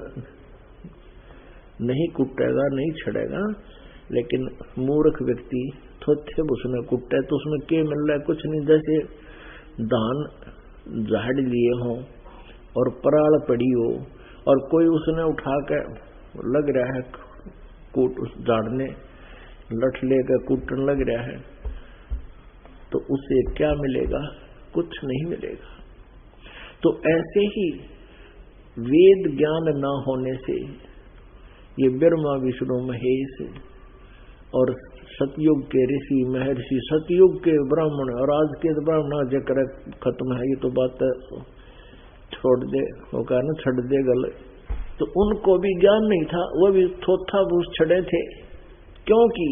नहीं कुटेगा, नहीं छड़ेगा, लेकिन मूर्ख व्यक्ति थोथे उसने कुटे तो उसमें क्या मिल रहा है? कुछ नहीं। जैसे धान झाड़ लिए हो और पराल पड़ी हो और कोई उसने उठा कर लग रहा है कूट, उस झाड़ने लठ लेकर कूटन लग रहा है, तो उसे क्या मिलेगा? कुछ नहीं मिलेगा। तो ऐसे ही वेद ज्ञान न होने से ये ब्रह्मा विष्णु महेश और सतयुग के ऋषि महर्षि, सतयुग के ब्राह्मण और आज के ब्राह्मण जकर खत्म है, ये तो बात छोड़ दे, वो कहा ना छड़ दे गल। तो उनको भी ज्ञान नहीं था, वो भी थोथा बूस छड़े थे, क्योंकि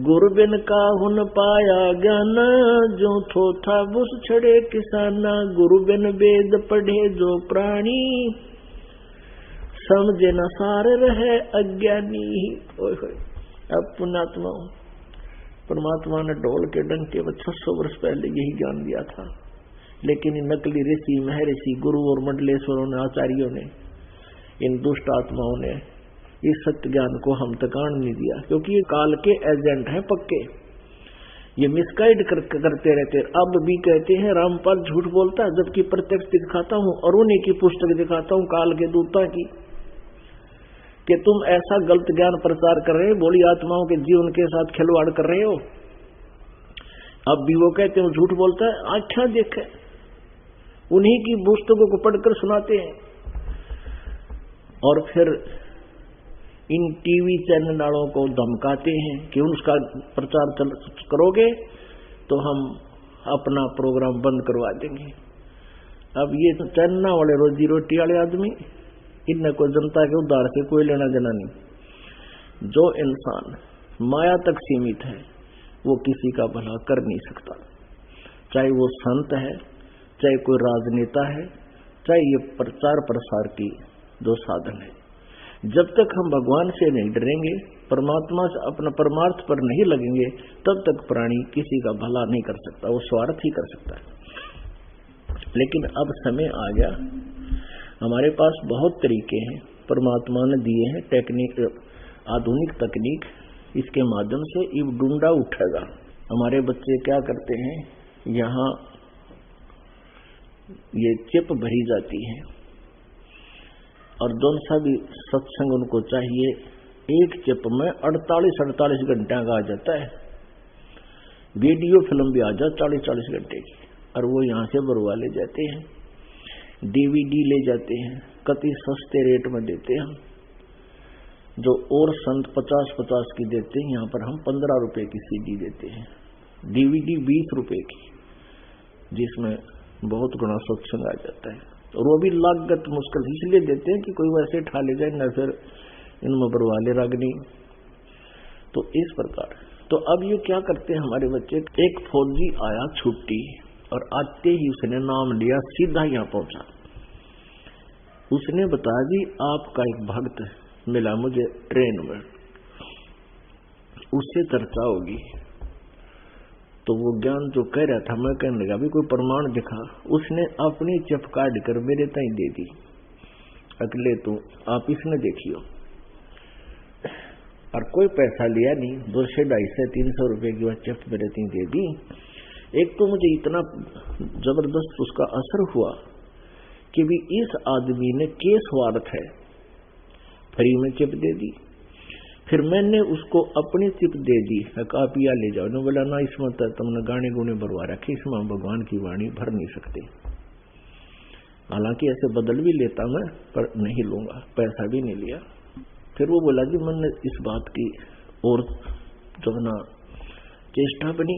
गुरु बिन काहुन पाया ज्ञाना, जो थोथा बुस छड़े किसाना, गुरु बिन वेद पढ़े जो प्राणी, समझे न सार रहे अज्ञानी। अब पुण्यात्मा परमात्मा ने ढोल के डंके में 600 वर्ष पहले यही ज्ञान दिया था, लेकिन इन नकली ऋषि महर्षि गुरु और मंडलेश्वरों ने, आचार्यों ने, इन दुष्ट आत्माओं ने इस सत्य ज्ञान को हम तक आने नहीं दिया, क्योंकि ये काल के एजेंट हैं पक्के। ये मिसगाइड करते रहते। अब भी कहते हैं रामपाल झूठ बोलता है, जबकि प्रत्यक्ष दिखाता हूं और उन्हीं की पुस्तक दिखाता हूं काल के दूता की, कि तुम ऐसा गलत ज्ञान प्रचार कर रहे हो, बोली आत्माओं के जीवन के साथ खिलवाड़ कर रहे हो। अब भी वो कहते हैं झूठ बोलता है, आख्या देखे उन्हीं की पुस्तकों को पढ़कर सुनाते हैं। और फिर इन टीवी चैनल वालों को धमकाते हैं कि उसका प्रचार करोगे तो हम अपना प्रोग्राम बंद करवा देंगे। अब ये चैनल वाले रोजी रोटी वाले आदमी, इनने कोई जनता के उद्धार से कोई लेना देना नहीं। जो इंसान माया तक सीमित है वो किसी का भला कर नहीं सकता, चाहे वो संत है, चाहे कोई राजनेता है, चाहे ये प्रचार प्रसार की जो साधन है। जब तक हम भगवान से नहीं डरेंगे, परमात्मा से अपना परमार्थ पर नहीं लगेंगे, तब तक प्राणी किसी का भला नहीं कर सकता, वो स्वार्थ ही कर सकता है। लेकिन अब समय आ गया, हमारे पास बहुत तरीके हैं परमात्मा ने दिए हैं, टेक्निक, आधुनिक तकनीक, इसके माध्यम से इब डूंडा उठेगा। हमारे बच्चे क्या करते हैं, यहाँ ये चिप भरी जाती है और दोनों सा भी सत्संग उनको चाहिए, एक चिप में 48 घंटे का आ जाता है, वीडियो फिल्म भी आ जाए 40 घंटे की, और वो यहाँ से भरवा ले जाते हैं, डीवीडी ले जाते हैं, कति सस्ते रेट में देते हैं। जो और संत 50 की देते हैं, यहाँ पर हम 15 रुपए की सीडी देते हैं, डीवीडी 20 रुपए की, जिसमें बहुत गुना सत्संग आ जाता है। और वो भी लागत मुश्किल इसलिए देते हैं कि कोई वैसे ठा ले जाए, न फिर इनमें बरवाले रागनी। तो इस प्रकार तो अब ये क्या करते हैं हमारे बच्चे, एक फौजी आया छुट्टी और आते ही उसने नाम लिया, सीधा यहाँ पहुंचा। उसने बताया जी आपका एक भक्त मिला मुझे ट्रेन में, उससे चर्चा होगी। तो वो ज्ञान जो कह रहा था, मैं कहने लगा भी कोई प्रमाण दिखा। उसने अपनी चिप काट कर मेरे ताई दे दी, अगले तो आप इसने देखियो, और कोई पैसा लिया नहीं, 200, 250, 300 रुपए की वह चिप मेरे ताई दे दी। एक तो मुझे इतना जबरदस्त उसका असर हुआ कि भी इस आदमी ने केस स्वार्थ है, फ्री में चिप दे दी। फिर मैंने उसको अपनी चिप दे दी, आप या ले जाओ। ने बोला ना, इसमें तो तुमने गाने गुने भरवा रखे, इसमें हम भगवान की वाणी भर नहीं सकते। हालांकि ऐसे बदल भी लेता मैं, पर नहीं लूंगा, पैसा भी नहीं लिया। फिर वो बोला जी मैंने इस बात की और जो ना चेष्टा बनी,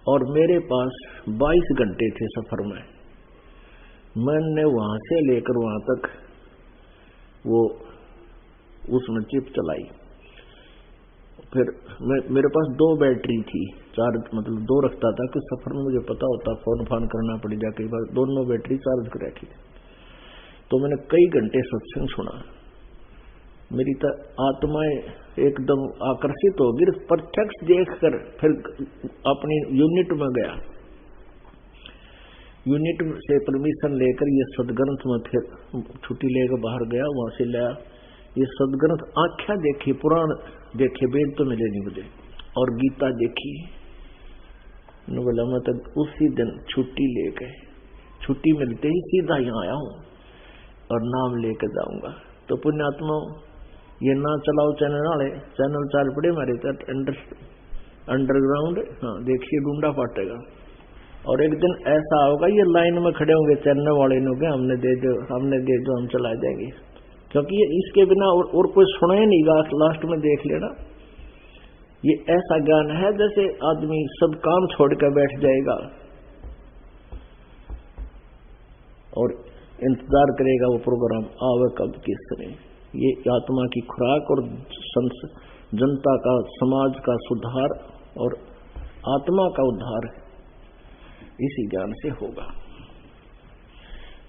और मेरे पास 22 घंटे थे सफर में, मैंने वहां से लेकर वहां तक वो उसमें चिप चलाई। फिर मेरे पास 2 बैटरी थी, चार्ज मतलब 2 रखता था कि सफर में मुझे पता होता फोन फान करना पड़ जाए, कई बार दोनों बैटरी चार्ज कर रखी। तो मैंने कई घंटे सत्संग सुना, मेरी तो आत्माएं एकदम आकर्षित हो गई, प्रत्यक्ष देखकर। फिर अपनी यूनिट में गया, यूनिट से परमिशन लेकर ये सदग्रंथ में फिर छुट्टी लेकर बाहर गया, वहां से लाया ये सदग्रंथ, आख्या देखी, पुराण देखे, वेद तो मिले नहीं मुझे, और गीता देखी। बोला मैं तो उसी दिन छुट्टी ले गए, छुट्टी मिलते ही सीधा यहाँ आया हूँ और नाम लेकर जाऊंगा। तो पुण्यात्मा ये ना चलाओ चैनल वाले, चैनल चाल पड़े हमारे अंडरग्राउंड, हाँ देखिए डूंडा फाटेगा। और एक दिन ऐसा होगा ये लाइन में खड़े होंगे चैनल वाले लोग, हमने दे दो हम चला जाएंगे, क्योंकि ये इसके बिना और कोई सुना ही नहीं। लास्ट में देख लेना, ये ऐसा ज्ञान है जैसे आदमी सब काम छोड़कर बैठ जाएगा और इंतजार करेगा वो प्रोग्राम आवे कब किस तरह। ये आत्मा की खुराक और जनता का, समाज का सुधार और आत्मा का उद्धार इसी ज्ञान से होगा।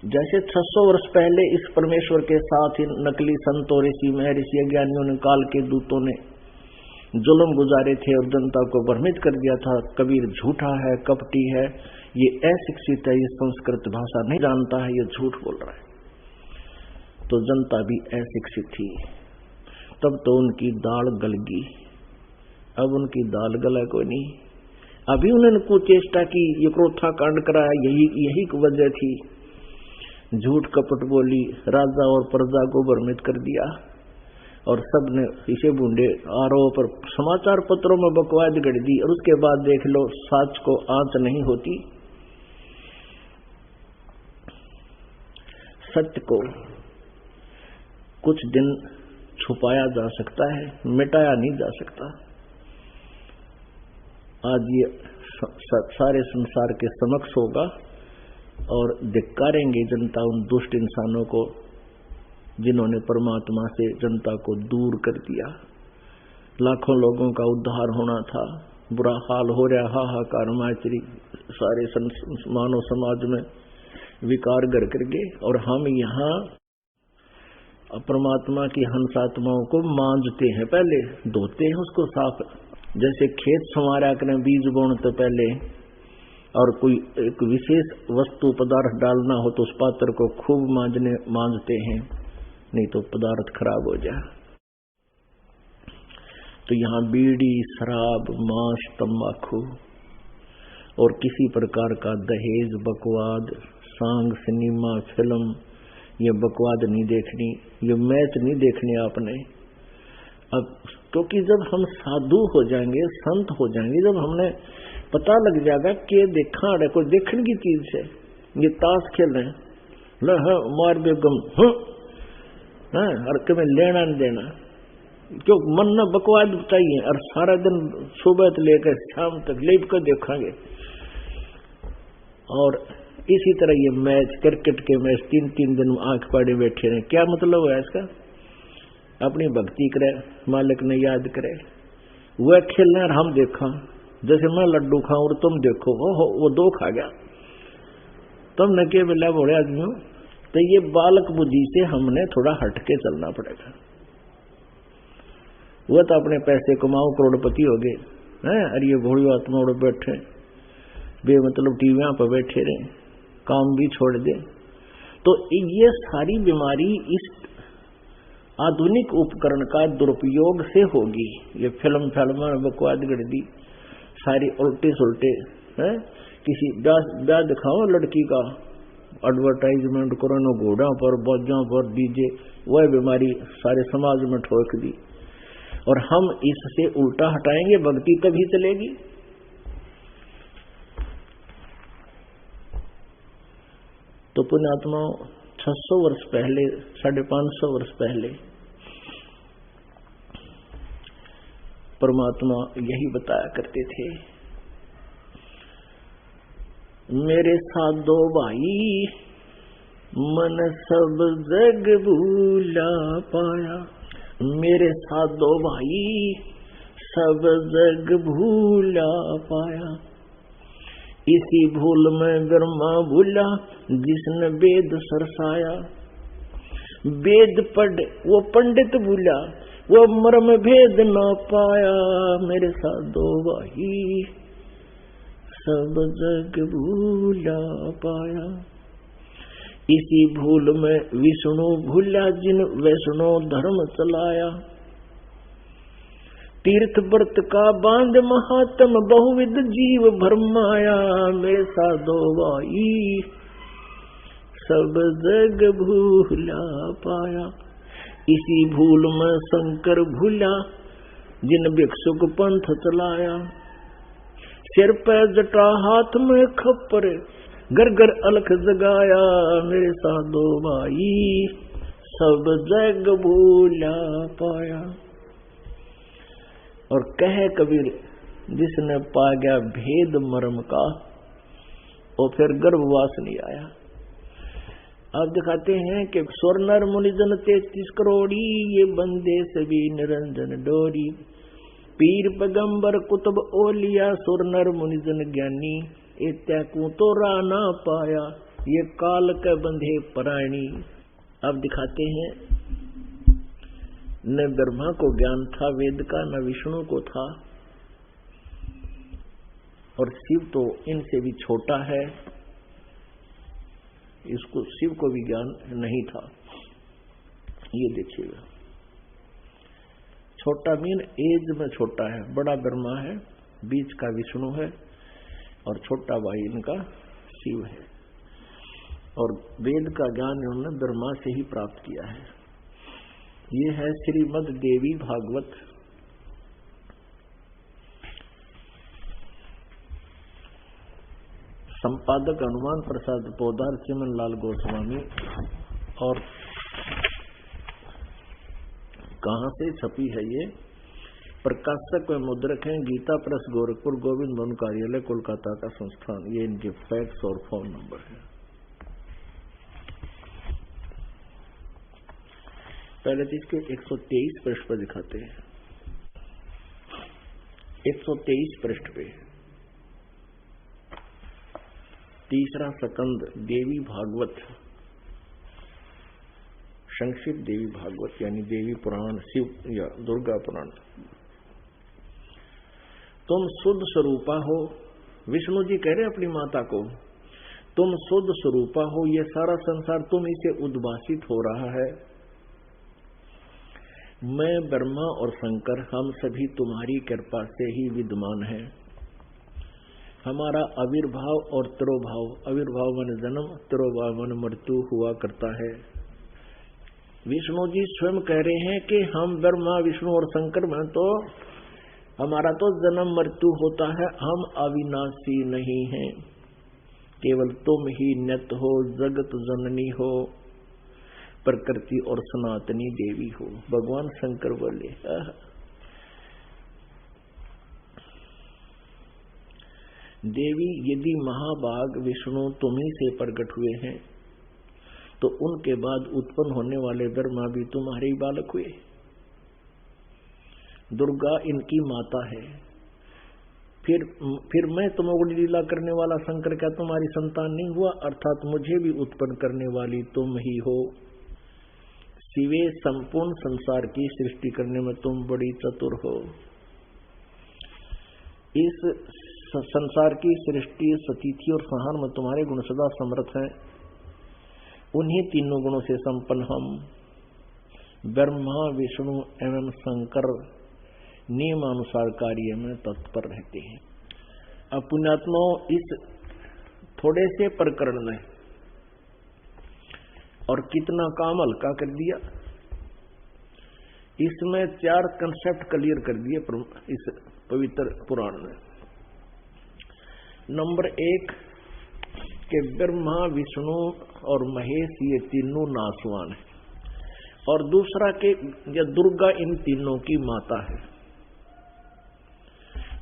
जैसे 600 वर्ष पहले इस परमेश्वर के साथ ही नकली संतों, ऋषि, महर्षि, ज्ञानियों ने, काल के दूतों ने जुल्म गुजारे थे और जनता को भ्रमित कर दिया था। कबीर झूठा है, कपटी है, ये अशिक्षित है, ये संस्कृत भाषा नहीं जानता है, ये झूठ बोल रहा है। तो जनता भी अशिक्षित थी, तब तो उनकी दाल गल गई। अब उनकी दाल गला कोई नहीं, अभी उन्होंने कुचेष्टा की, ये क्रोथा कांड कराया, यही वजह थी। झूठ कपट बोली, राजा और प्रजा को भ्रमित कर दिया और सबने इसे बूंदे आरोप पर समाचार पत्रों में बकवाद गढ़ दी। और उसके बाद देख लो, साच को आंच नहीं होती। सत्य को कुछ दिन छुपाया जा सकता है, मिटाया नहीं जा सकता। आज ये सारे संसार के समक्ष होगा और धिक्कारेंगे जनता उन दुष्ट इंसानों को जिन्होंने परमात्मा से जनता को दूर कर दिया। लाखों लोगों का उद्धार होना था, बुरा हाल हो रहा, हाहाकार माचरी सारे मानव समाज में विकार गर कर गए। और हम यहाँ परमात्मा की हंसात्माओं को मांजते हैं, पहले धोते हैं उसको साफ, जैसे खेत संवारा करें बीज बोने तो पहले, और कोई एक विशेष वस्तु पदार्थ डालना हो तो उस पात्र को खूब मांजते हैं, नहीं तो पदार्थ खराब हो जाए। तो यहाँ बीड़ी, शराब, मांस, तंबाकू और किसी प्रकार का दहेज, बकवाद, सांग, सिनेमा, फिल्म, ये बकवाद नहीं देखनी, ये मैच नहीं देखने आपने। अब क्योंकि जब हम साधु हो जाएंगे, संत हो जाएंगे, जब हमने पता लग जाएगा कि देखा है कोई देखने की चीज है, ये ताश खेल रहे हैं, मार बेगम और कभी लेना नहीं देना, क्यों मन न बकवाद चाहिए और सारा दिन सुबह से लेकर शाम तक लेट कर देखेंगे। और इसी तरह ये मैच, क्रिकेट के मैच 3-3 दिन आंख पाड़े बैठे रहे, क्या मतलब है इसका? अपनी भक्ति करे, मालिक ने याद करे, वह खेलना और हम देखा। जैसे मैं लड्डू खाऊं और तुम देखो, वो 2 खा गया, तुमने के बिल्ला बोले आदमी। तो ये बालक बुद्धि से हमने थोड़ा हटके चलना पड़ेगा। वह तो अपने पैसे कमाओ, करोड़पति हो गए हैं, और ये घोड़ी आत्मा उड़ बैठे बेमतलब टीवियां पर बैठे रहे, काम भी छोड़ दे। तो ये सारी बीमारी इस आधुनिक उपकरण का दुरुपयोग से होगी। ये फिल्म बकवाद गढ़ दी, सारी उल्टे सुलटे हैं। किसी ब्याह दिखाओ लड़की का, एडवर्टाइजमेंट करो न घोड़ा पर, बाजा पर, डीजे, वह बीमारी सारे समाज में ठोक दी। और हम इससे उल्टा हटाएंगे, भक्ति तभी चलेगी। तो पुण्यात्माओं, 600 वर्ष पहले, 550 वर्ष पहले परमात्मा यही बताया करते थे, मेरे साथ 2 भाई मन सब जग भूला पाया। मेरे साथ 2 भाई सब जग भूला पाया। इसी भूल में ब्रह्मा भूला जिसने वेद सरसाया। वेद पढ़ वो पंडित भूला, वो मर्म भेद न पाया। मेरे साथ 2 भाई सब जग भूला पाया। इसी भूल में विष्णु भूला जिन वैष्णो धर्म चलाया। तीर्थ व्रत का बांध महात्म बहुविध जीव भरमाया। मेरे साथ 2 भाई सब जग भूला पाया। इसी भूल में शंकर भूला जिन भिक्षुक पंथ चलाया। सिर पे जटा हाथ में खप्पर घर घर अलख जगाया। मेरे साथ 2 भाई सब जग भूला पाया। और कहे कबीर, जिसने पा गया भेद मर्म का, और फिर गर्भवास नहीं आया। अब दिखाते हैं कि स्वर्णर मुनिजन 33 करोड़ी, ये बंदे सभी निरंजन डोरी। पीर पैगंबर कुतुब ओलिया, स्वर्णर मुनिजन ज्ञानी, इत्याकू तो राना पाया। ये काल के बंधे परायणी। अब दिखाते हैं, न ब्रह्मा को ज्ञान था वेद का, न विष्णु को था, और शिव तो इनसे भी छोटा है, इसको शिव को भी ज्ञान नहीं था। ये देखिएगा, छोटा मीन एज में छोटा है, बड़ा ब्रह्मा है, बीच का विष्णु है, और छोटा भाई इनका शिव है। और वेद का ज्ञान इन्होंने ब्रह्मा से ही प्राप्त किया है। ये है श्रीमद् देवी भागवत। संपादक हनुमान प्रसाद पोदार, चिमन लाल गोस्वामी। और कहाँ से छपी है ये? प्रकाशक व मुद्रक हैं गीता प्रेस, गोरखपुर, गोविंद भवन कार्यालय, कोलकाता का संस्थान। ये इनके फैक्स और फोन नंबर है। पहले तो इसके 123 पृष्ठ पर दिखाते हैं। 123 पृष्ठ पे तीसरा सकंद देवी भागवत, संक्षिप्त देवी भागवत यानी देवी पुराण, शिव या दुर्गा पुराण। तुम शुद्ध स्वरूपा हो, विष्णु जी कह रहे अपनी माता को, तुम शुद्ध स्वरूपा हो, ये सारा संसार तुम इसे उद्भासित हो रहा है। मैं ब्रह्मा और शंकर हम सभी तुम्हारी कृपा से ही विद्यमान हैं। हमारा आविर्भाव और तिरोभाव, आविर्भाव मन जन्म, तिरोभाव मन मृत्यु हुआ करता है। विष्णु जी स्वयं कह रहे हैं कि हम ब्रह्मा, विष्णु और शंकर में तो हमारा तो जन्म मृत्यु होता है, हम अविनाशी नहीं हैं। केवल तुम ही नित्य हो, जगत जननी हो, प्रकृति और सनातनी देवी हो। भगवान शंकर बोले देवी, यदि महाभाग विष्णु तुम्ही से प्रकट हुए हैं तो उनके बाद उत्पन्न होने वाले ब्रह्मा भी तुम्हारे ही बालक हुए। दुर्गा इनकी माता है। फिर मैं तुमको लीला करने वाला शंकर क्या तुम्हारी संतान नहीं हुआ? अर्थात मुझे भी उत्पन्न करने वाली तुम ही हो। शिवे, संपूर्ण संसार की सृष्टि करने में तुम बड़ी चतुर हो। इस संसार की सृष्टि, सतिथि और संहार में तुम्हारे गुण सदा समर्थ हैं। उन्हीं तीनों गुणों से संपन्न हम ब्रह्मा, विष्णु एवं शंकर नियमानुसार कार्य में तत्पर रहते हैं। अब पुण्यात्मा, इस थोड़े से प्रकरण में और कितना काम हल्का कर दिया। इसमें 4 कंसेप्ट क्लियर कर दिए इस पवित्र पुराण में। नंबर 1 कि ब्रह्मा, विष्णु और महेश ये तीनों नासवान है। और दूसरा कि ये दुर्गा इन तीनों की माता है।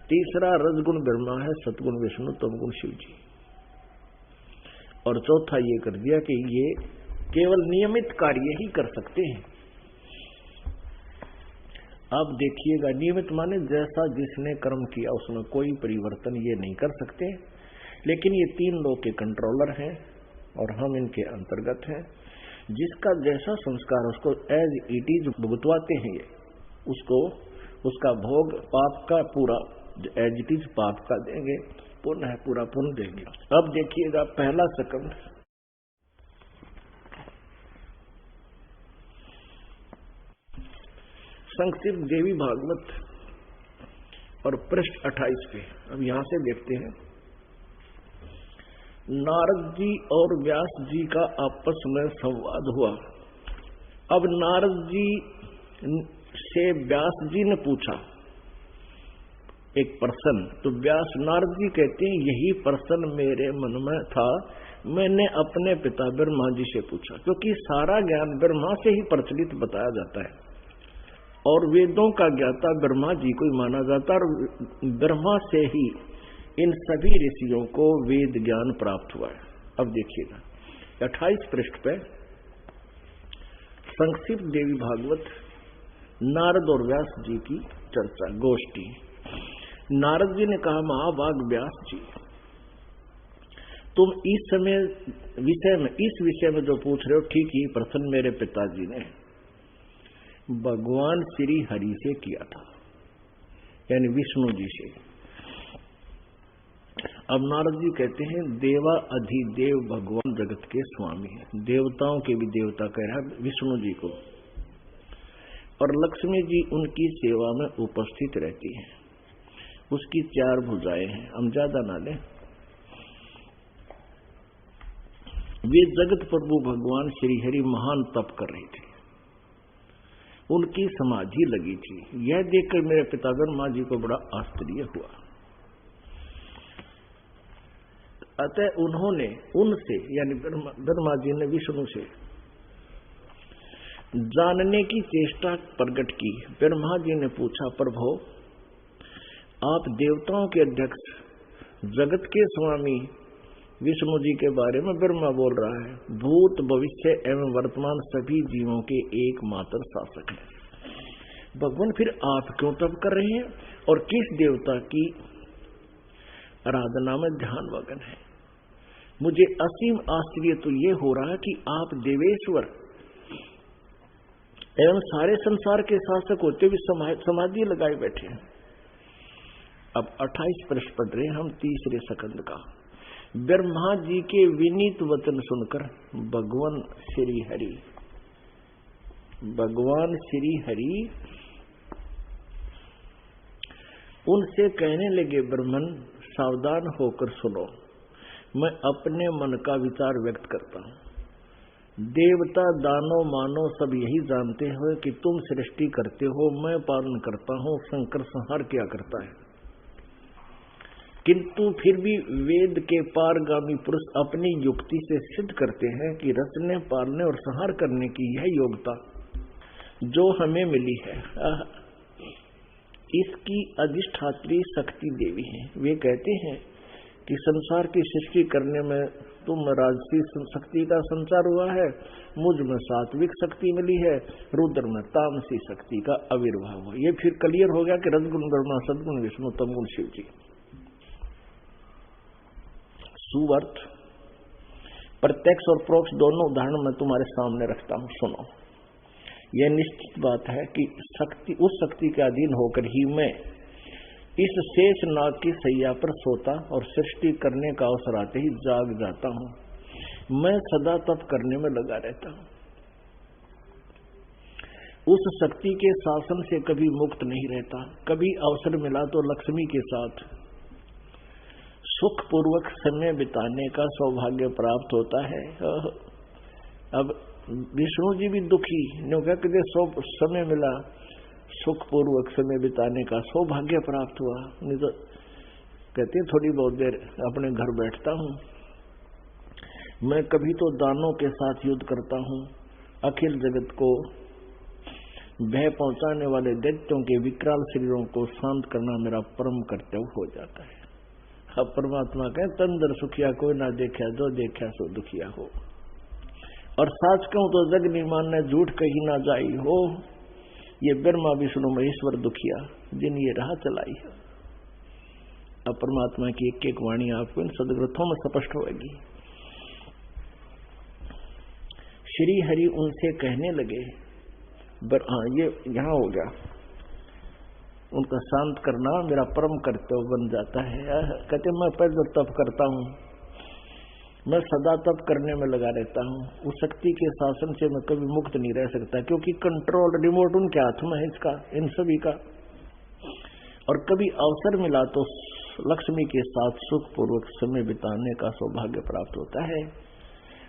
तीसरा रजगुण ब्रह्मा है, सतगुण विष्णु, तमगुण शिव जी। और चौथा ये कर दिया कि ये केवल नियमित कार्य ही कर सकते हैं। अब देखिएगा, नियमित माने जैसा जिसने कर्म किया उसमें कोई परिवर्तन ये नहीं कर सकते। लेकिन ये 3 लोग के कंट्रोलर हैं और हम इनके अंतर्गत हैं। जिसका जैसा संस्कार उसको एज इट इज भुगतवाते हैं, ये उसको उसका भोग पाप का पूरा एज इट इज पाप का देंगे, पुण्य पूरा पुण्य देंगे। अब देखिएगा पहला सकंद, संक्षिप्त देवी भागवत और पृष्ठ 28 पे। अब यहां से देखते हैं, नारद जी और व्यास जी का आपस में संवाद हुआ। अब नारद जी से व्यास जी ने पूछा एक प्रश्न, तो व्यास नारद जी कहते हैं यही प्रश्न मेरे मन में था, मैंने अपने पिता ब्रह्मा जी से पूछा। क्योंकि सारा ज्ञान ब्रह्मा से ही प्रचलित बताया जाता है और वेदों का ज्ञाता ब्रह्मा जी को ही माना जाता है। और ब्रह्मा से ही इन सभी ऋषियों को वेद ज्ञान प्राप्त हुआ है। अब देखिएगा 28 पृष्ठ पे संक्षिप्त देवी भागवत, नारद और व्यास जी की चर्चा, गोष्ठी। नारद जी ने कहा, महाभाग व्यास जी, तुम इस विषय में जो पूछ रहे हो ठीक ही प्रश्न मेरे पिताजी ने भगवान श्री हरि से किया था, यानी विष्णु जी से। अब नारद जी कहते हैं, देवा अधिदेव भगवान जगत के स्वामी है, देवताओं के भी देवता कह रहा है विष्णु जी को। और लक्ष्मी जी उनकी सेवा में उपस्थित रहती है। उसकी 4 भुजाएं हैं। हम ज्यादा ना लें, वे जगत प्रभु भगवान श्री हरि महान तप कर रहे थे, उनकी समाधि लगी थी। यह देखकर मेरे पिता ब्रह्मा जी को बड़ा आश्चर्य हुआ। अतः उन्होंने उनसे यानी ब्रह्मा जी ने विष्णु से जानने की चेष्टा प्रकट की। ब्रह्मा जी ने पूछा, प्रभु आप देवताओं के अध्यक्ष जगत के स्वामी विष्णु जी के बारे में ब्रह्मा बोल रहा है, भूत भविष्य एवं वर्तमान सभी जीवों के एकमात्र शासक है। भगवान फिर आप क्यों तप कर रहे हैं और किस देवता की आराधना में ध्यान मग्न है? मुझे असीम आश्चर्य तो ये हो रहा है कि आप देवेश्वर एवं सारे संसार के शासक होते हुए समाधि लगाए बैठे हैं। अब 28 प्रश्न पढ़ रहे हैं हम तीसरे सकंद का। ब्रह्मा जी के विनीत वचन सुनकर भगवान श्री हरि उनसे कहने लगे, ब्रह्मन सावधान होकर सुनो, मैं अपने मन का विचार व्यक्त करता हूं। देवता दानव मानव सब यही जानते हो कि तुम सृष्टि करते हो, मैं पालन करता हूं, शंकर संहार किया करता है। किंतु फिर भी वेद के पारगामी पुरुष अपनी युक्ति से सिद्ध करते हैं कि रचने पालने और संहार करने की यह योग्यता जो हमें मिली है इसकी अधिष्ठात्री शक्ति देवी है। वे कहते हैं कि संसार की सृष्टि करने में तुम राजसी शक्ति का संचार हुआ है, मुझ में सात्विक शक्ति मिली है, रुद्र में तामसी शक्ति का आविर्भाव हुआ। ये फिर क्लियर हो गया कि रजगुण ब्रह्मा, सदगुण विष्णु, तमगुण शिव जी। सुवर्त प्रत्यक्ष और प्रोक्ष दोनों उदाहरण मैं तुम्हारे सामने रखता हूं, सुनो। यह निश्चित बात है कि शक्ति उस शक्ति के अधीन होकर ही मैं इस शेष नाग की सैया पर सोता और सृष्टि करने का अवसर आते ही जाग जाता हूं। मैं सदा तप करने में लगा रहता हूं। उस शक्ति के शासन से कभी मुक्त नहीं रहता। कभी अवसर मिला तो लक्ष्मी के साथ सुख पूर्वक समय बिताने का सौभाग्य प्राप्त होता है। अब विष्णु जी भी दुखी ने क्या कहते, समय मिला सुख पूर्वक समय बिताने का सौभाग्य प्राप्त हुआ, नहीं तो कहते थोड़ी बहुत देर अपने घर बैठता हूं। मैं कभी तो दानों के साथ युद्ध करता हूं। अखिल जगत को भय पहुंचाने वाले दैत्यों के विकराल शरीरों को शांत करना मेरा परम कर्तव्य हो जाता है। अब परमात्मा कहे, तंदर सुखिया कोई ना देखा, जो देखा सो दुखिया हो। और साच कहूं तो जग नहीं मानना, झूठ कहीं ना जाई हो। ये ब्रह्मा विष्णु महेश्वर दुखिया जिन ये राह चलाई है। अब परमात्मा की एक एक वाणी आपको इन सदग्रंथों में स्पष्ट होगी। श्री हरि उनसे कहने लगे, ये यहां हो गया, उनका शांत करना मेरा परम कर्तव्य बन जाता है। कहते मैं पहले तप करता हूं, मैं सदा तप करने में लगा रहता हूं। उस शक्ति के शासन से मैं कभी मुक्त नहीं रह सकता, क्योंकि कंट्रोल रिमोट उनके हाथ में है, इसका इन सभी का। और कभी अवसर मिला तो लक्ष्मी के साथ सुख पूर्वक समय बिताने का सौभाग्य प्राप्त होता है।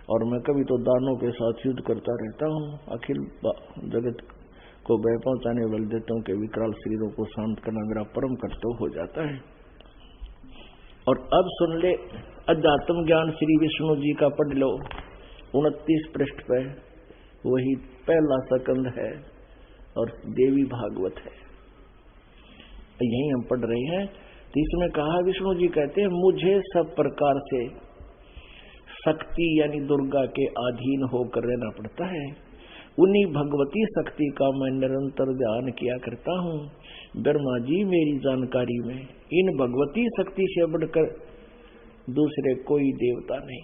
और मैं कभी तो दानों के साथ युद्ध करता रहता हूं। अखिल जगत को भय पहुंचाने वाले दैत्यों के विकराल शरीरों को शांत करना मेरा परम कर्तव्य हो जाता है। और अब सुन ले, अध्यात्म ज्ञान श्री विष्णु जी का पढ़ लो, 29 पृष्ठ पे वही पहला सकंद है और देवी भागवत है, यही हम पढ़ रहे हैं। तो इसमें कहा विष्णु जी कहते हैं, मुझे सब प्रकार से शक्ति यानी दुर्गा के अधीन होकर रहना पड़ता है। उन्हीं भगवती शक्ति का मैं निरंतर ध्यान किया करता हूँ। ब्रह्मा जी मेरी जानकारी में इन भगवती शक्ति से बढ़कर दूसरे कोई देवता नहीं।